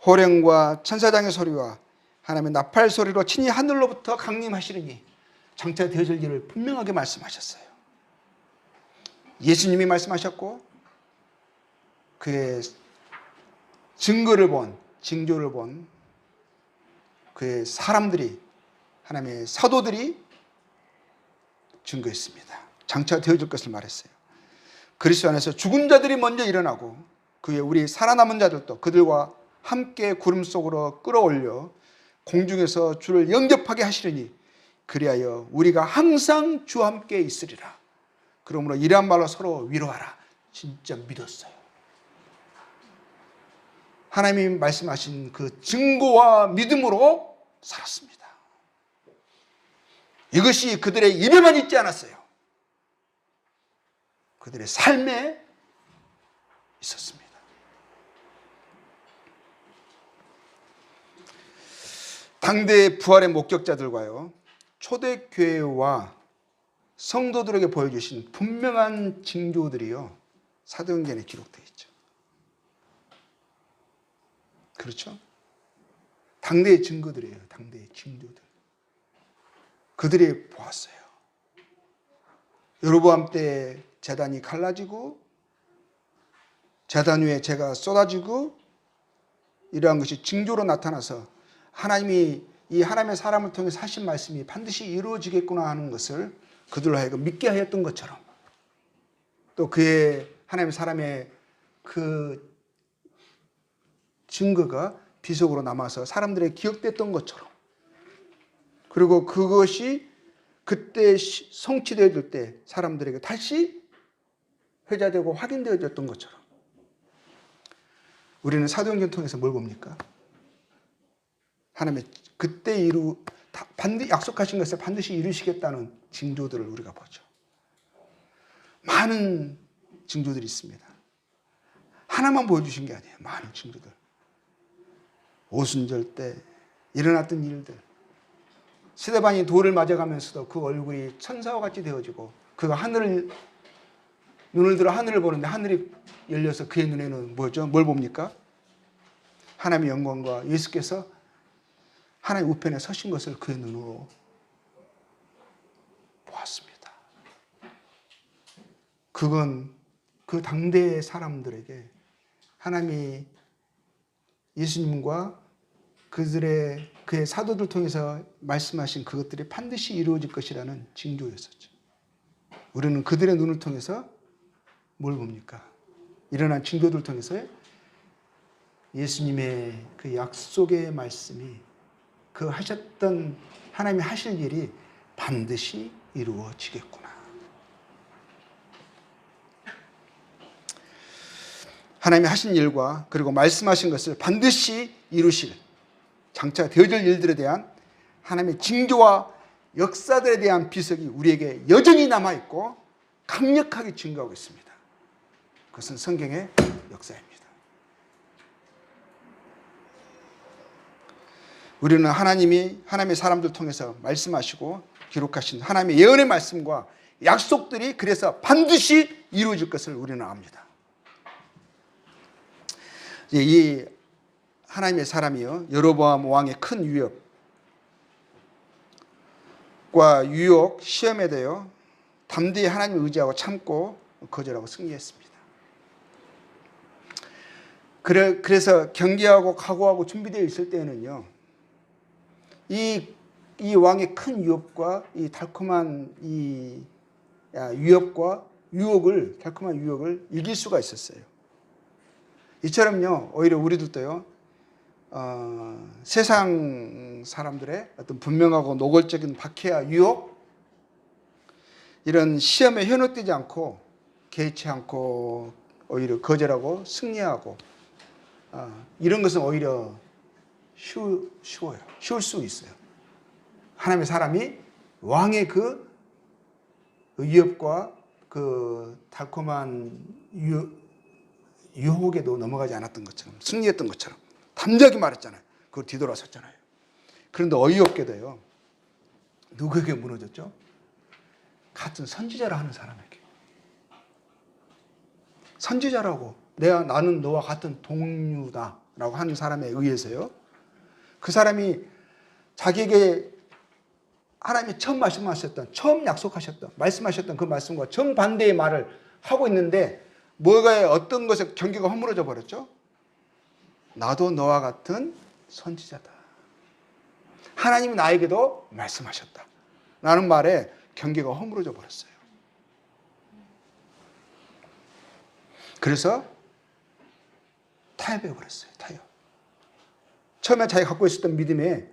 호령과 천사장의 소리와 하나님의 나팔 소리로 친히 하늘로부터 강림하시리니 장차 되어질 일을 분명하게 말씀하셨어요. 예수님이 말씀하셨고 그의 증거를 본, 징조를 본 그의 사람들이, 하나님의 사도들이 증거했습니다. 장차 되어질 것을 말했어요. 그리스도 안에서 죽은 자들이 먼저 일어나고 그의 우리 살아남은 자들도 그들과 함께 구름 속으로 끌어올려 공중에서 주를 영접하게 하시리니 그리하여 우리가 항상 주와 함께 있으리라. 그러므로 이러한 말로 서로 위로하라. 진짜 믿었어요. 하나님이 말씀하신 그 증거와 믿음으로 살았습니다. 이것이 그들의 입에만 있지 않았어요. 그들의 삶에 있었습니다. 당대의 부활의 목격자들과요, 초대교회와 성도들에게 보여주신 분명한 징조들이요, 사도행전에 기록되어 있죠. 그렇죠? 당대의 증거들이에요. 당대의 징조들. 그들이 보았어요. 여로보암 때 제단이 갈라지고 제단 위에 재가 쏟아지고 이러한 것이 징조로 나타나서 하나님이 이 하나님의 사람을 통해서 하신 말씀이 반드시 이루어지겠구나 하는 것을 그들로 하여금 믿게 하였던 것처럼, 또 그의 하나님의 사람의 그 증거가 비속으로 남아서 사람들에게 기억됐던 것처럼, 그리고 그것이 그때 성취되어질 때 사람들에게 다시 회자되고 확인되어졌던 것처럼, 우리는 사도행전 통해서 뭘 봅니까? 하나님의 그때 반드시 약속하신 것을 반드시 이루시겠다는 징조들을 우리가 보죠. 많은 징조들이 있습니다. 하나만 보여주신 게 아니에요. 많은 징조들. 오순절 때 일어났던 일들, 스데반이 돌을 맞아가면서도 그 얼굴이 천사와 같이 되어지고 그가 눈을 들어 하늘을 보는데 하늘이 열려서 그의 눈에는 뭐죠? 뭘 봅니까? 하나님의 영광과 예수께서 하나님 우편에 서신 것을 그의 눈으로 보았습니다. 그건 그 당대의 사람들에게 하나님이 예수님과 그의 사도들 통해서 말씀하신 그것들이 반드시 이루어질 것이라는 징조였었죠. 우리는 그들의 눈을 통해서 뭘 봅니까? 일어난 징조들 통해서 예수님의 그 약속의 말씀이 그 하셨던 하나님이 하실 일이 반드시 이루어지겠구나. 하나님이 하신 일과 그리고 말씀하신 것을 반드시 이루실 장차 되어질 일들에 대한 하나님의 징조와 역사들에 대한 비석이 우리에게 여전히 남아있고 강력하게 증거하고 있습니다. 그것은 성경의 역사입니다. 우리는 하나님의 사람들 통해서 말씀하시고 기록하신 하나님의 예언의 말씀과 약속들이 그래서 반드시 이루어질 것을 우리는 압니다. 이 하나님의 사람이요, 여로보암 왕의 큰 위협과 유혹, 시험에 대하여 담대히 하나님을 의지하고 참고 거절하고 승리했습니다. 그래서 경계하고 각오하고 준비되어 있을 때에는요, 이 왕의 큰 유혹과 이 달콤한 달콤한 유혹을 이길 수가 있었어요. 이처럼요, 오히려 우리들도요, 세상 사람들의 어떤 분명하고 노골적인 박해와 유혹, 이런 시험에 현혹되지 않고 개의치 않고 오히려 거절하고 승리하고 이런 것은 오히려 쉬워요. 쉬울 수 있어요. 하나님의 사람이 왕의 그 위협과 그 달콤한 유혹에도 넘어가지 않았던 것처럼, 승리했던 것처럼 담대하게 말했잖아요. 그걸 뒤돌아섰잖아요. 그런데 어이없게도요, 누구에게 무너졌죠? 같은 선지자라 하는 사람에게. 선지자라고, 나는 너와 같은 동류다라고 하는 사람에 의해서요, 그 사람이 자기에게 하나님이 처음 말씀하셨던, 처음 약속하셨던, 말씀하셨던 그 말씀과 정반대의 말을 하고 있는데 어떤 것에 경계가 허물어져 버렸죠? 나도 너와 같은 선지자다. 하나님이 나에게도 말씀하셨다. 라는 말에 경계가 허물어져 버렸어요. 그래서 타협해 버렸어요. 타협. 처음에 자기가 갖고 있었던 믿음에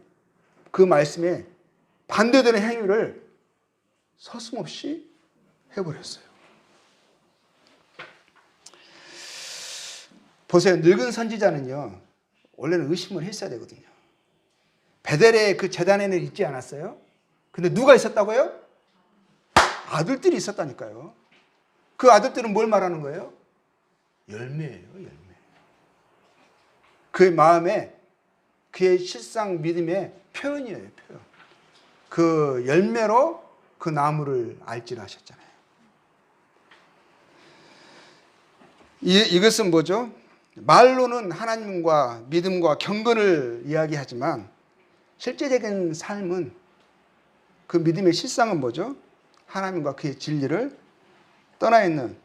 그 말씀에 반대되는 행위를 서슴없이 해버렸어요. 보세요. 늙은 선지자는요, 원래는 의심을 했어야 되거든요. 베델의 그 재단에는 있지 않았어요? 근데 누가 있었다고요? 아들들이 있었다니까요. 그 아들들은 뭘 말하는 거예요? 열매예요, 열매. 그의 마음에, 그의 실상 믿음의 표현이에요, 표현. 그 열매로 그 나무를 알지라 하셨잖아요. 이것은 뭐죠? 말로는 하나님과 믿음과 경건을 이야기하지만 실제적인 삶은, 그 믿음의 실상은 뭐죠? 하나님과 그의 진리를 떠나 있는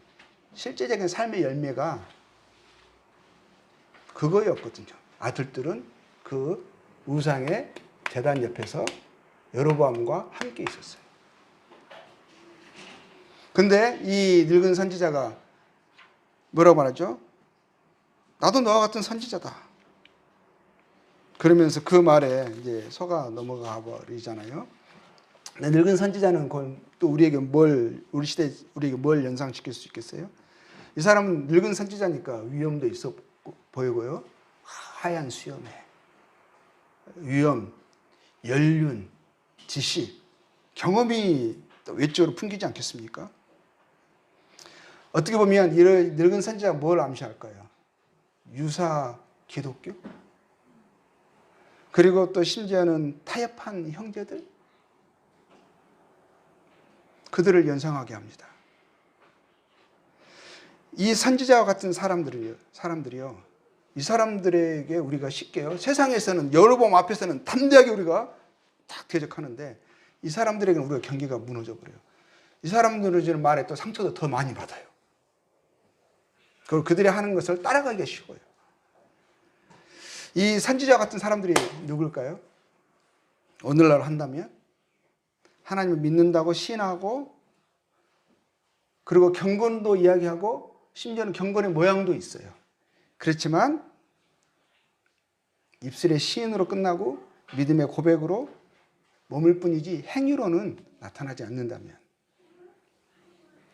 실제적인 삶의 열매가 그거였거든요. 아들들은 그 우상의 제단 옆에서 여로보암과 함께 있었어요. 근데 이 늙은 선지자가 뭐라고 말하죠? 나도 너와 같은 선지자다. 그러면서 그 말에 이제 속아 넘어가 버리잖아요. 늙은 선지자는 또 우리 시대에 우리에게 뭘 연상시킬 수 있겠어요? 이 사람은 늙은 선지자니까 위험도 있어 보이고요. 하얀 수염에 위험, 연륜, 지식, 경험이 외적으로 풍기지 않겠습니까? 어떻게 보면 이 늙은 선지자가 뭘 암시할까요? 유사 기독교? 그리고 또 심지어는 타협한 형제들? 그들을 연상하게 합니다. 이 선지자와 같은 사람들이요. 이 사람들에게 우리가 쉽게요. 세상에서는 여로보암 앞에서는 담대하게 우리가 딱 대적하는데 이 사람들에게는 우리가 경계가 무너져 버려요. 이 사람들은 주는 말에 또 상처도 더 많이 받아요. 그리고 그들이 하는 것을 따라가기가 쉬워요. 이 선지자 같은 사람들이 누굴까요? 오늘날 한다면 하나님을 믿는다고 시인하고 그리고 경건도 이야기하고 심지어는 경건의 모양도 있어요. 그렇지만 입술의 시인으로 끝나고 믿음의 고백으로 머물 뿐이지 행위로는 나타나지 않는다면,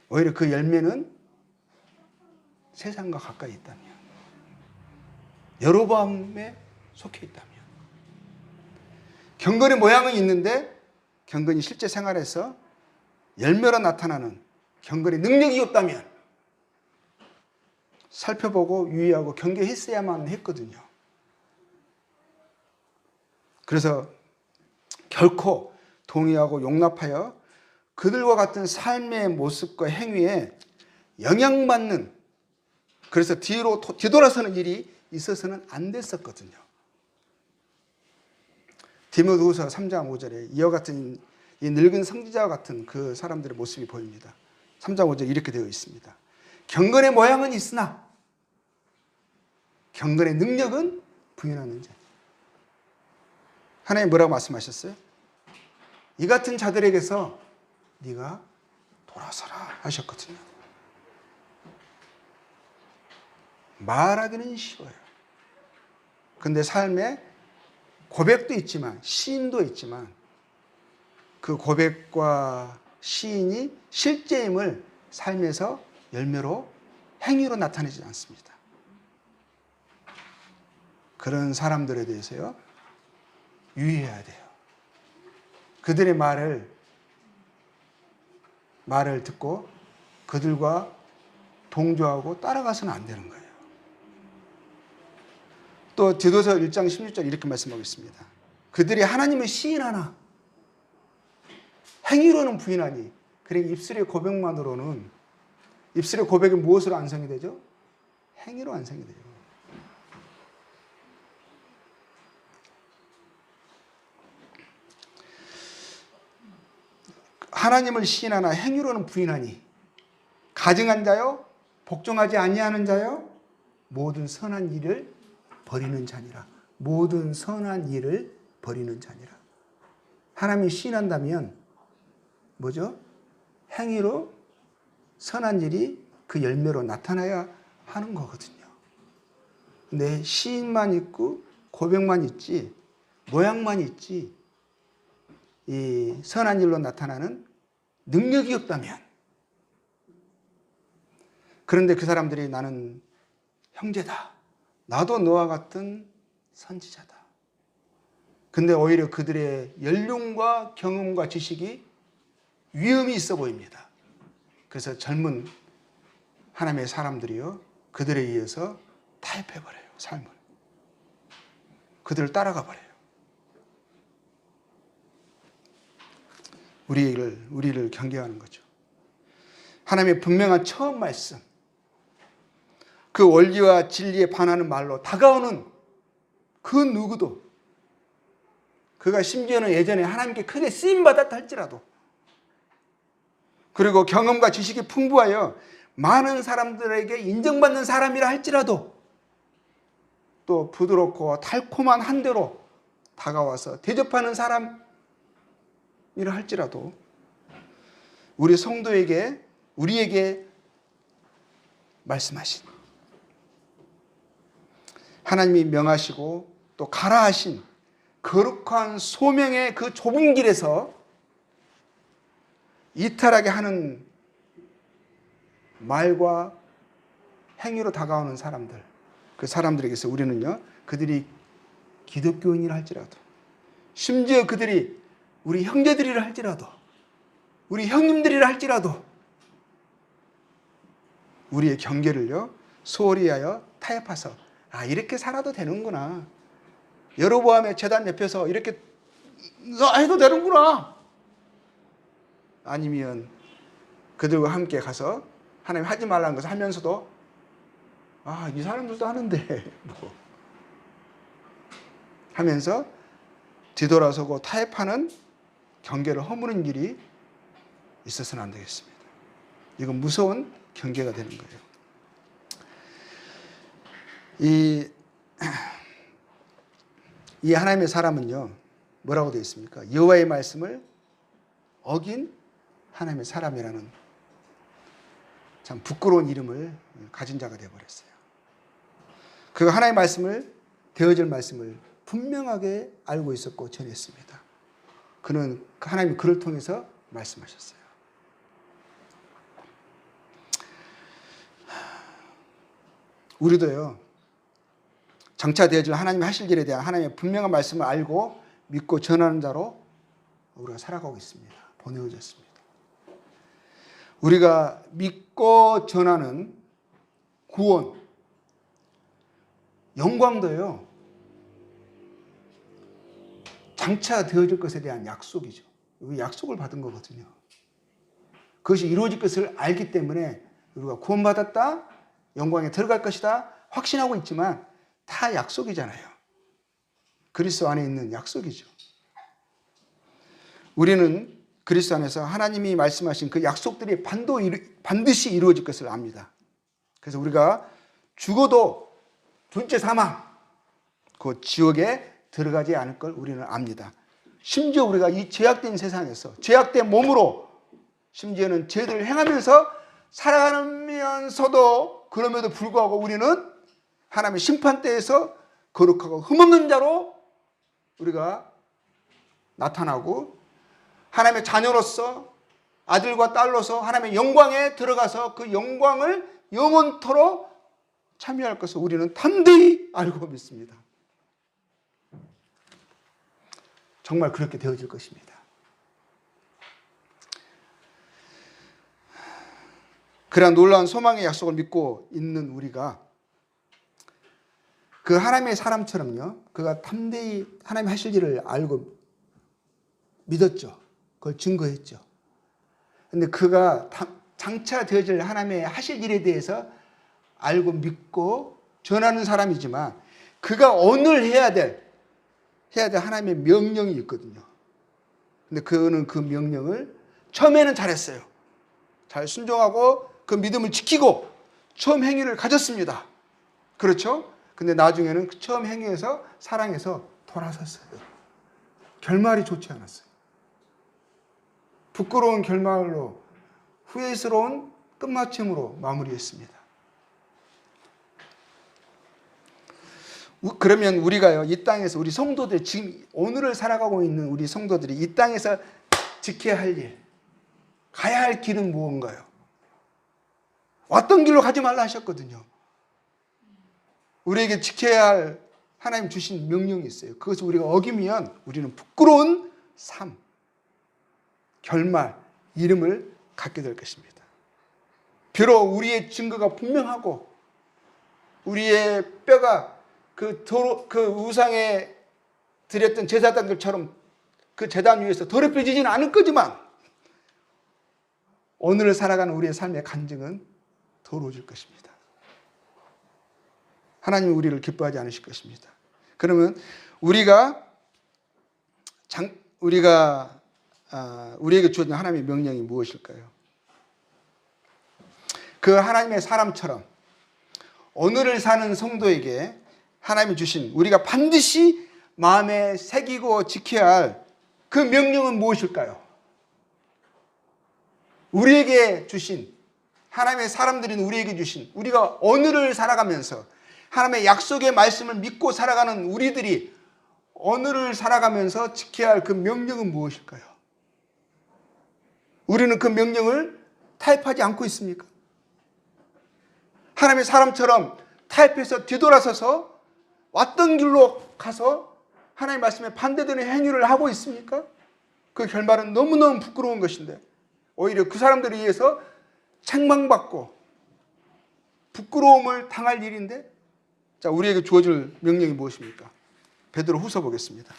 오히려 그 열매는 세상과 가까이 있다면, 여로보암에 속해 있다면, 경건의 모양은 있는데 경건이 실제 생활에서 열매로 나타나는 경건의 능력이 없다면 살펴보고 유의하고 경계했어야만 했거든요. 그래서 결코 동의하고 용납하여 그들과 같은 삶의 모습과 행위에 영향받는, 그래서 뒤돌아서는 일이 있어서는 안 됐었거든요. 디모데후서 3장 5절에 이와 같은 이 늙은 선지자와 같은 그 사람들의 모습이 보입니다. 3장 5절 이렇게 되어 있습니다. 경건의 모양은 있으나 경건의 능력은 부인하는 자. 하나님 뭐라고 말씀하셨어요? 이 같은 자들에게서 네가 돌아서라 하셨거든요. 말하기는 쉬워요. 근데 삶에 고백도 있지만 시인도 있지만 그 고백과 시인이 실제임을 삶에서 열매로 행위로 나타내지 않습니다. 그런 사람들에 대해서요, 유의해야 돼요. 그들의 말을 듣고 그들과 동조하고 따라가서는 안 되는 거예요. 또 디도서 1장 16절 이렇게 말씀하고 있습니다. 그들이 하나님을 시인하나 행위로는 부인하니. 그러니까 입술의 고백만으로는, 입술의 고백이 무엇으로 완성이 되죠? 행위로 완성이 돼요. 하나님을 시인하나 행위로는 부인하니 가증한 자요 복종하지 아니하는 자요 모든 선한 일을 버리는 자니라. 모든 선한 일을 버리는 자니라. 하나님을 시인한다면 뭐죠? 행위로 선한 일이 그 열매로 나타나야 하는 거거든요. 근데 시인만 있고 고백만 있지 모양만 있지 이 선한 일로 나타나는 능력이 없다면, 그런데 그 사람들이 나는 형제다, 나도 너와 같은 선지자다. 근데 오히려 그들의 연륜과 경험과 지식이 위험이 있어 보입니다. 그래서 젊은 하나님의 사람들이요 그들에 의해서 타협해버려요. 삶을. 그들을 따라가 버려요. 우리를 경계하는 거죠. 하나님의 분명한 처음 말씀, 그 원리와 진리에 반하는 말로 다가오는 그 누구도, 그가 심지어는 예전에 하나님께 크게 쓰임받았다 할지라도, 그리고 경험과 지식이 풍부하여 많은 사람들에게 인정받는 사람이라 할지라도, 또 부드럽고 달콤한 한 대로 다가와서 대접하는 사람이라 할지라도 우리 성도에게, 우리에게 말씀하신, 하나님이 명하시고 또 가라 하신 거룩한 소명의 그 좁은 길에서 이탈하게 하는 말과 행위로 다가오는 사람들, 그 사람들에게서 우리는요, 그들이 기독교인이라 할지라도, 심지어 그들이 우리 형제들이라 할지라도, 우리 형님들이라 할지라도 우리의 경계를요 소홀히 하여 타협해서 아 이렇게 살아도 되는구나, 여로보암의 제단 옆에서 이렇게 해도 되는구나, 아니면 그들과 함께 가서 하나님 하지 말라는 것을 하면서도 아 이 사람들도 하는데 뭐 하면서 뒤돌아서고 타협하는 경계를 허무는 일이 있어서는 안 되겠습니다. 이건 무서운 경계가 되는 거예요. 이 하나님의 사람은요 뭐라고 되어 있습니까? 여호와의 말씀을 어긴 하나님의 사람이라는 참 부끄러운 이름을 가진 자가 되어버렸어요. 그 하나님의 말씀을, 되어질 말씀을 분명하게 알고 있었고 전했습니다. 그는 하나님이 그를 통해서 말씀하셨어요. 우리도요, 장차 되어질 하나님의 하실 일에 대한 하나님의 분명한 말씀을 알고 믿고 전하는 자로 우리가 살아가고 있습니다. 보내어졌습니다. 우리가 믿고 전하는 구원, 영광도요, 장차 되어질 것에 대한 약속이죠. 약속을 받은 거거든요. 그것이 이루어질 것을 알기 때문에 우리가 구원받았다, 영광에 들어갈 것이다 확신하고 있지만 다 약속이잖아요. 그리스도 안에 있는 약속이죠. 우리는 그리스도 안에서 하나님이 말씀하신 그 약속들이 반드시 이루어질 것을 압니다. 그래서 우리가 죽어도 둘째 사망, 그 지옥에 들어가지 않을 걸 우리는 압니다. 심지어 우리가 이 죄악된 세상에서 죄악된 몸으로 심지어는 죄들을 행하면서 살아가면서도 그럼에도 불구하고 우리는 하나님의 심판대에서 거룩하고 흠없는 자로 우리가 나타나고 하나님의 자녀로서 아들과 딸로서 하나님의 영광에 들어가서 그 영광을 영원토록 참여할 것을 우리는 담대히 알고 믿습니다. 정말 그렇게 되어질 것입니다. 그러한 놀라운 소망의 약속을 믿고 있는 우리가 그 하나님의 사람처럼요, 그가 담대히 하나님 하실 일을 알고 믿었죠. 그걸 증거했죠. 그런데 그가 장차 되어질 하나님의 하실 일에 대해서 알고 믿고 전하는 사람이지만 그가 오늘 해야 될 하나님의 명령이 있거든요. 근데 그는 그 명령을 처음에는 잘했어요. 잘 순종하고 그 믿음을 지키고 처음 행위를 가졌습니다. 그렇죠? 근데 나중에는 그 처음 행위에서 사랑해서 돌아섰어요. 결말이 좋지 않았어요. 부끄러운 결말로 후회스러운 끝마침으로 마무리했습니다. 그러면 우리가요, 이 땅에서 우리 성도들, 지금 오늘을 살아가고 있는 우리 성도들이 이 땅에서 지켜야 할 일, 가야 할 길은 무언가요? 왔던 길로 가지 말라 하셨거든요. 우리에게 지켜야 할 하나님 주신 명령이 있어요. 그것을 우리가 어기면 우리는 부끄러운 삶, 결말, 이름을 갖게 될 것입니다. 비록 우리의 증거가 분명하고 우리의 뼈가 그 우상에 드렸던 제사장들처럼 그 제단 위에서 더럽혀지지는 않을 거지만 오늘을 살아가는 우리의 삶의 간증은 더러워질 것입니다. 하나님이 우리를 기뻐하지 않으실 것입니다. 그러면 우리에게 주어진 하나님의 명령이 무엇일까요? 그 하나님의 사람처럼 오늘을 사는 성도에게 하나님이 주신 우리가 반드시 마음에 새기고 지켜야 할 그 명령은 무엇일까요? 우리에게 주신, 하나님의 사람들인 우리에게 주신, 우리가 오늘을 살아가면서 하나님의 약속의 말씀을 믿고 살아가는 우리들이 오늘을 살아가면서 지켜야 할 그 명령은 무엇일까요? 우리는 그 명령을 타협하지 않고 있습니까? 하나님의 사람처럼 타협해서 뒤돌아서서 왔던 길로 가서 하나님의 말씀에 반대되는 행위를 하고 있습니까? 그 결말은 너무너무 부끄러운 것인데 오히려 그 사람들에 의해서 책망받고 부끄러움을 당할 일인데, 자, 우리에게 주어질 명령이 무엇입니까? 베드로후서 보겠습니다.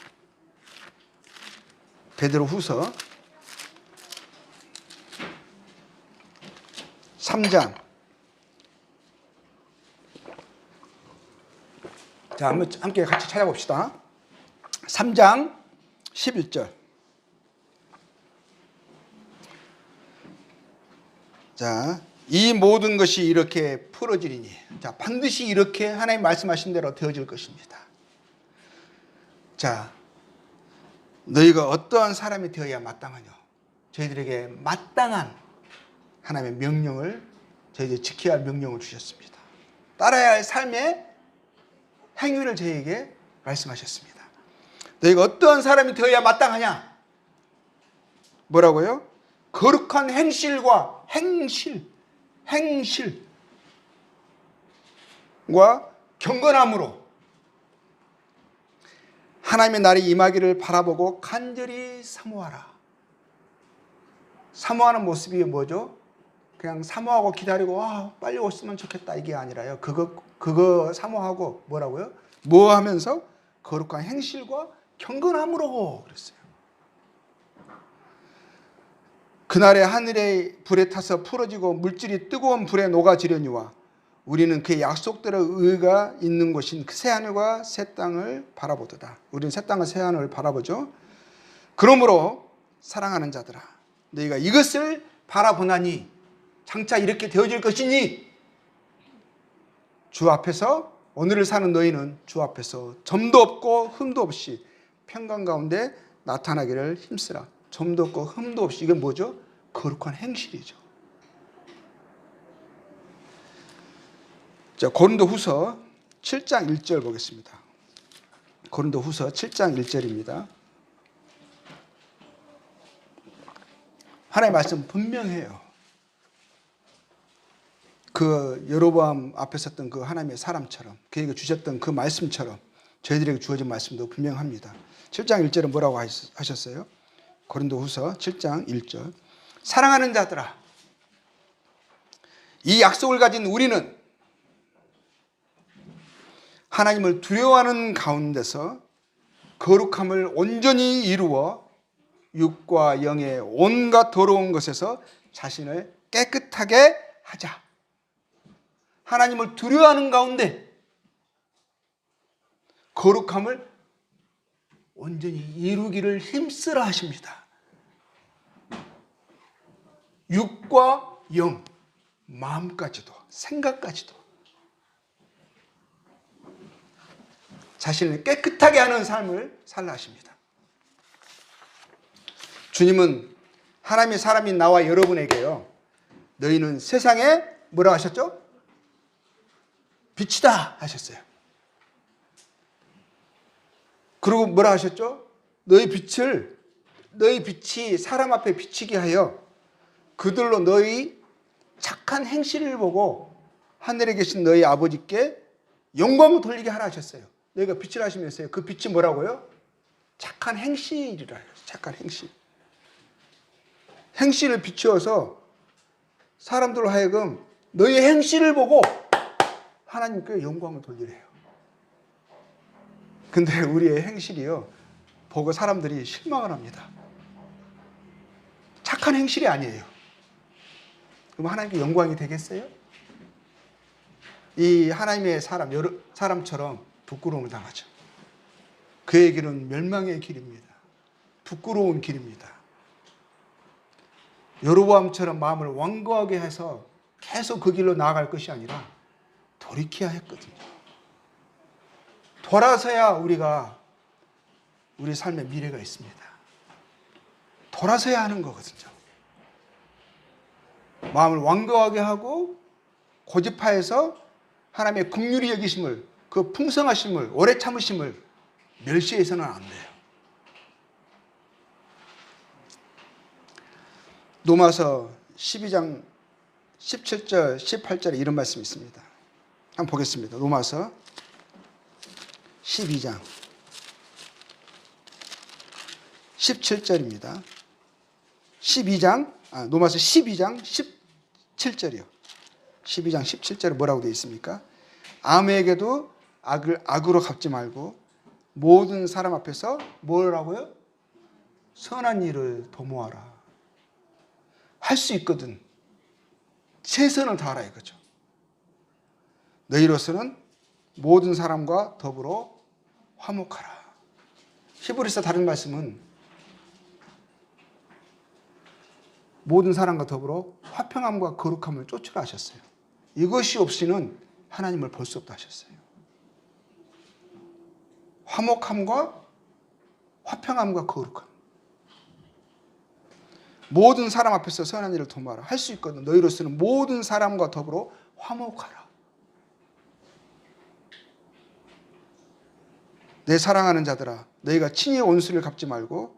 베드로후서 3장. 자, 한번 함께 같이 찾아봅시다. 3장 11절. 자, 이 모든 것이 이렇게 풀어지리니, 자, 반드시 이렇게 하나님 말씀하신 대로 되어질 것입니다. 자, 너희가 어떠한 사람이 되어야 마땅하냐? 저희들에게 마땅한 하나님의 명령을, 저희들이 지켜야 할 명령을 주셨습니다. 따라야 할 삶의 행위를 저희에게 말씀하셨습니다. 너희가 어떠한 사람이 되어야 마땅하냐? 뭐라고요? 거룩한 행실과 행실과 경건함으로 하나님의 날이 임하기를 바라보고 간절히 사모하라. 사모하는 모습이 뭐죠? 그냥 사모하고 기다리고 빨리 왔으면 좋겠다 이게 아니라요. 그거 사모하고 뭐라고요? 뭐 하면서? 거룩한 행실과 경건함으로 그랬어요. 그날에 하늘의 불에 타서 풀어지고 물질이 뜨거운 불에 녹아지려니와 우리는 그의 약속대로 의가 있는 곳인 새 하늘과 새 땅을 바라보도다. 우리는 새 땅과 새 하늘을 바라보죠. 그러므로 사랑하는 자들아, 너희가 이것을 바라보나니 장차 이렇게 되어질 것이니 주 앞에서 오늘을 사는 너희는 주 앞에서 점도 없고 흠도 없이 평강 가운데 나타나기를 힘쓰라. 점도 없고 흠도 없이. 이게 뭐죠? 거룩한 행실이죠. 자, 고린도후서 7장 1절 보겠습니다. 고린도후서 7장 1절입니다. 하나님의 말씀 분명해요. 그 여로보암 앞에 섰던 그 하나님의 사람처럼 그에게 주셨던 그 말씀처럼 저희들에게 주어진 말씀도 분명합니다. 7장 1절은 뭐라고 하셨어요? 고린도후서 7장 1절. 사랑하는 자들아, 이 약속을 가진 우리는 하나님을 두려워하는 가운데서 거룩함을 온전히 이루어 육과 영의 온갖 더러운 것에서 자신을 깨끗하게 하자. 하나님을 두려워하는 가운데 거룩함을 온전히 이루기를 힘쓰라 하십니다. 육과 영, 마음까지도 생각까지도 자신을 깨끗하게 하는 삶을 살라 하십니다. 주님은 하나님의 사람인 나와 여러분에게요, 너희는 세상에 뭐라 하셨죠? 빛이다 하셨어요. 그리고 뭐라 하셨죠? 너희 빛이 사람 앞에 비치게 하여 그들로 너희 착한 행실을 보고 하늘에 계신 너희 아버지께 영광을 돌리게 하라 하셨어요. 너희가 빛을 하시면서요, 그 빛이 뭐라고요? 착한 행실이라 해요. 착한 행실. 행실을 비추어서 사람들로 하여금 너희의 행실을 보고 하나님께 영광을 돌리래요. 근데 우리의 행실이요, 보고 사람들이 실망을 합니다. 착한 행실이 아니에요. 그럼 하나님께 영광이 되겠어요? 이 하나님의 사람처럼 부끄러움을 당하죠. 그의 길은 멸망의 길입니다. 부끄러운 길입니다. 여로보암처럼 마음을 완고하게 해서 계속 그 길로 나아갈 것이 아니라 돌이켜야 했거든요. 돌아서야 우리가 우리 삶의 미래가 있습니다. 돌아서야 하는 거거든요. 마음을 완고하게 하고 고집하여서 하나님의 긍휼히 여기심을, 그 풍성하심을, 오래 참으심을 멸시해서는 안 돼요. 로마서 12장 17절, 18절에 이런 말씀이 있습니다. 한번 보겠습니다. 로마서 12장 17절입니다. 로마서 12장 17절이요. 12장 17절에 뭐라고 되어 있습니까? 아무에게도 악으로 갚지 말고 모든 사람 앞에서 뭐라고요? 선한 일을 도모하라. 할 수 있거든. 최선을 다하라 이거죠. 너희로서는 모든 사람과 더불어 화목하라. 히브리서 다른 말씀은 모든 사람과 더불어 화평함과 거룩함을 쫓으라 하셨어요. 이것이 없이는 하나님을 볼 수 없다 하셨어요. 화목함과 화평함과 거룩함. 모든 사람 앞에서 선한 일을 도모하라. 할 수 있거든. 너희로서는 모든 사람과 더불어 화목하라. 내 사랑하는 자들아 너희가 친히 온수를 갚지 말고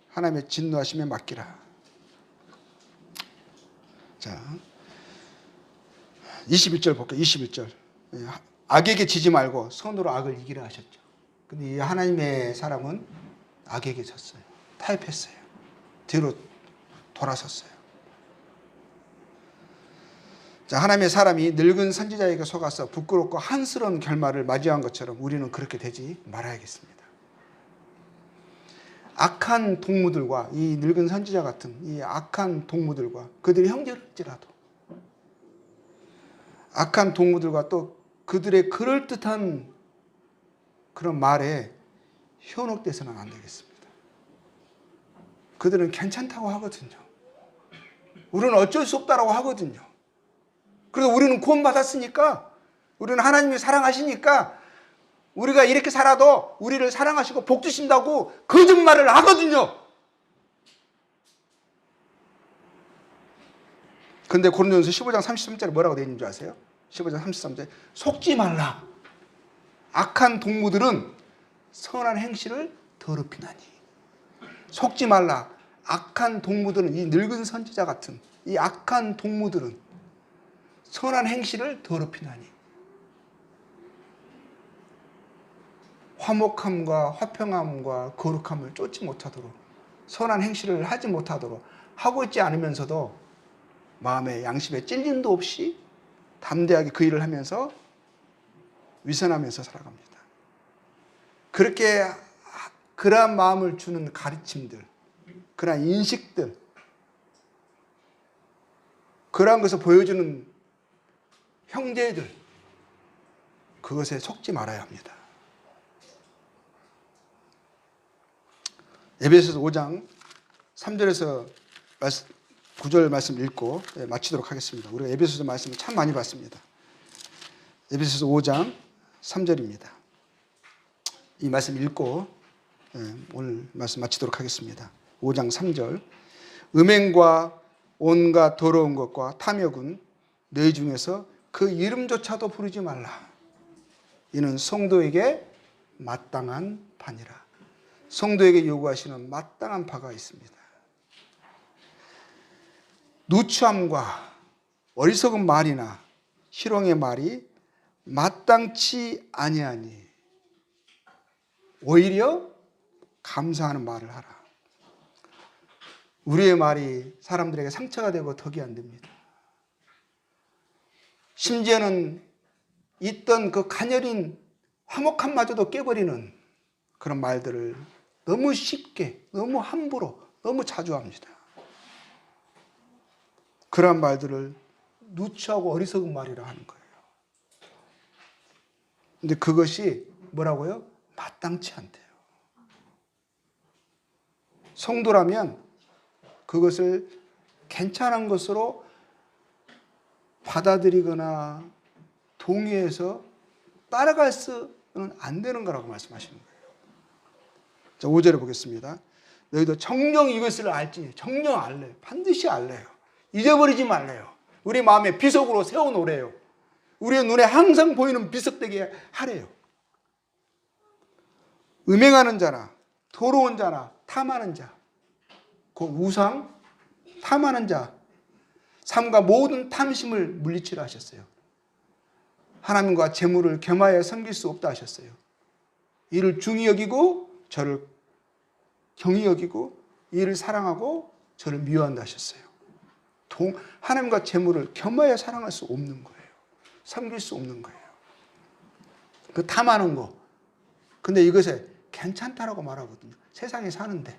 하나님의 진노하심에 맡기라. 자, 21절 볼게요. 21절. 악에게 지지 말고 선으로 악을 이기라 하셨죠. 근데 이 하나님의 사람은 악에게 졌어요. 타협했어요. 뒤로 돌아섰어요. 자, 하나님의 사람이 늙은 선지자에게 속아서 부끄럽고 한스러운 결말을 맞이한 것처럼 우리는 그렇게 되지 말아야겠습니다. 악한 동무들과 이 늙은 선지자 같은 이 악한 동무들과 그들의 형제일지라도 악한 동무들과 또 그들의 그럴듯한 그런 말에 현혹돼서는 안 되겠습니다. 그들은 괜찮다고 하거든요. 우리는 어쩔 수 없다라고 하거든요. 그래서 우리는 구원받았으니까, 우리는 하나님이 사랑하시니까 우리가 이렇게 살아도 우리를 사랑하시고 복 주신다고 거짓말을 하거든요. 근데 고린도전서 15장 33절에 뭐라고 되어 있는 줄 아세요? 15장 33절에 속지 말라. 악한 동무들은 선한 행실을 더럽히나니. 속지 말라. 악한 동무들은 이 늙은 선지자 같은 이 악한 동무들은 선한 행실을 더럽히나니. 화목함과 화평함과 거룩함을 쫓지 못하도록 선한 행실을 하지 못하도록 하고 있지 않으면서도 마음에 양심에 찔림도 없이 담대하게 그 일을 하면서 위선하면서 살아갑니다. 그렇게 그러한 마음을 주는 가르침들, 그러한 인식들, 그러한 것을 보여주는 형제들, 그것에 속지 말아야 합니다. 에베소서 5장 3절에서 9절 말씀 읽고 마치도록 하겠습니다. 우리가 에베소서 말씀을 참 많이 봤습니다. 에베소서 5장 3절입니다. 이 말씀 읽고 오늘 말씀 마치도록 하겠습니다. 5장 3절. 음행과 온갖 더러운 것과 탐욕은 너희 중에서 그 이름조차도 부르지 말라. 이는 성도에게 마땅한 바니라. 성도에게 요구하시는 마땅한 바가 있습니다. 누추함과 어리석은 말이나 희롱의 말이 마땅치 아니하니 오히려 감사하는 말을 하라. 우리의 말이 사람들에게 상처가 되고 덕이 안 됩니다. 심지어는 있던 그 가녀린 화목함마저도 깨버리는 그런 말들을 너무 쉽게, 너무 함부로, 너무 자주 합니다. 그러한 말들을 누추하고 어리석은 말이라 하는 거예요. 근데 그것이 뭐라고요? 마땅치 않대요. 성도라면 그것을 괜찮은 것으로 받아들이거나 동의해서 따라갈 수는 안 되는 거라고 말씀하시는 거예요. 자, 5절에 보겠습니다. 너희도 정녕 이것을 알지. 정녕 알래요. 반드시 알래요. 잊어버리지 말래요. 우리 마음에 비석으로 세워놓으래요. 우리의 눈에 항상 보이는 비석되게 하래요. 음행하는 자나 더러운 자나 탐하는 자, 그 우상, 탐하는 자, 삶과 모든 탐심을 물리치라 하셨어요. 하나님과 재물을 겸하여 섬길 수 없다 하셨어요. 이를 중히 여기고 저를 경히 여기고 이를 사랑하고 저를 미워한다 하셨어요. 하나님과 재물을 겸하여 사랑할 수 없는 거예요. 섬길 수 없는 거예요. 그 탐하는 거. 근데 이것에 괜찮다라고 말하거든요. 세상에 사는데.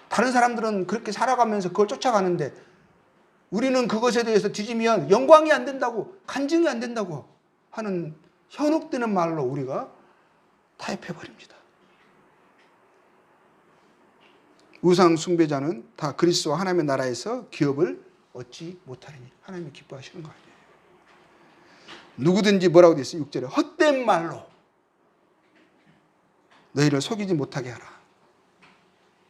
다른 사람들은 그렇게 살아가면서 그걸 쫓아가는데 우리는 그것에 대해서 뒤지면 영광이 안 된다고, 간증이 안 된다고 하는 현혹되는 말로 우리가 타협해버립니다. 우상 숭배자는 다 그리스도와 하나님의 나라에서 기업을 얻지 못하리니 하나님이 기뻐하시는 거 아니에요. 누구든지 뭐라고 되어 있어요? 6절에 헛된 말로 너희를 속이지 못하게 하라.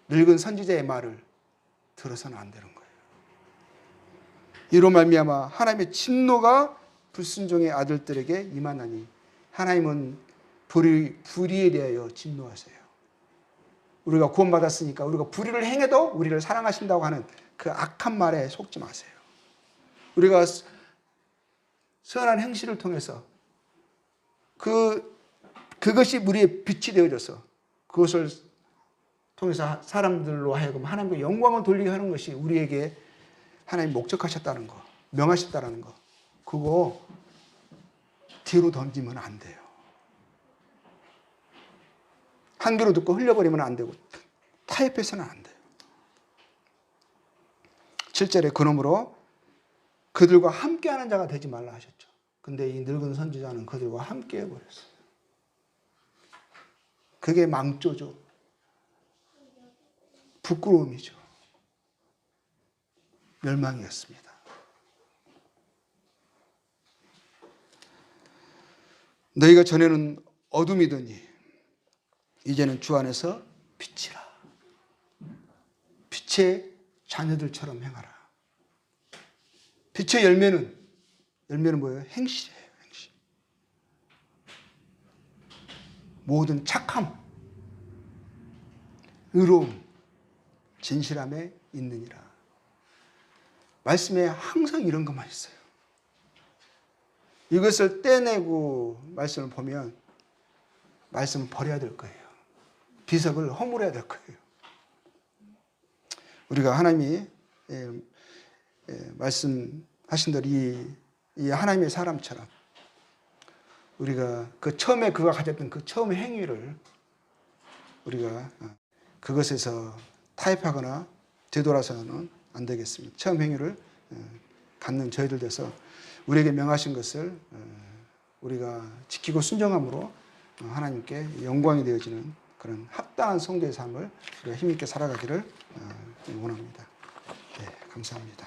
늙은 선지자의 말을 들어서는 안 되는 거예요. 이로 말미암아 하나님의 진노가 불순종의 아들들에게 임하나니 하나님은 불의에 대하여 진노하세요. 우리가 구원받았으니까 우리가 불의를 행해도 우리를 사랑하신다고 하는 그 악한 말에 속지 마세요. 우리가 선한 행실을 통해서 그것이 우리의 빛이 되어져서 그것을 통해서 사람들로 하여금 하나님께 영광을 돌리게 하는 것이 우리에게 하나님 목적하셨다는 거, 명하셨다는 거, 그거 뒤로 던지면 안 돼요. 한 귀로 듣고 흘려버리면 안 되고 타협해서는 안 돼요. 7절에 그러므로 그들과 함께하는 자가 되지 말라 하셨죠. 근데 이 늙은 선지자는 그들과 함께 해버렸어요. 그게 망조죠. 부끄러움이죠. 멸망이었습니다. 너희가 전에는 어둠이더니 이제는 주 안에서 빛이라. 빛의 자녀들처럼 행하라. 빛의 열매는 뭐예요? 행실이에요. 행실. 모든 착함, 의로움, 진실함에 있느니라. 말씀에 항상 이런 것만 있어요. 이것을 떼내고 말씀을 보면 말씀을 버려야 될 거예요. 비석을 허물어야 될 거예요. 우리가 하나님이 말씀하신 대로 이 하나님의 사람처럼 우리가 그 처음에 그가 가졌던 그 처음의 행위를 우리가 그것에서 타협하거나 되돌아서는 안 되겠습니다. 처음 행위를 갖는 저희들 돼서 우리에게 명하신 것을 우리가 지키고 순종함으로 하나님께 영광이 되어지는 그런 합당한 성도의 삶을 우리가 힘있게 살아가기를 원합니다. 네, 감사합니다.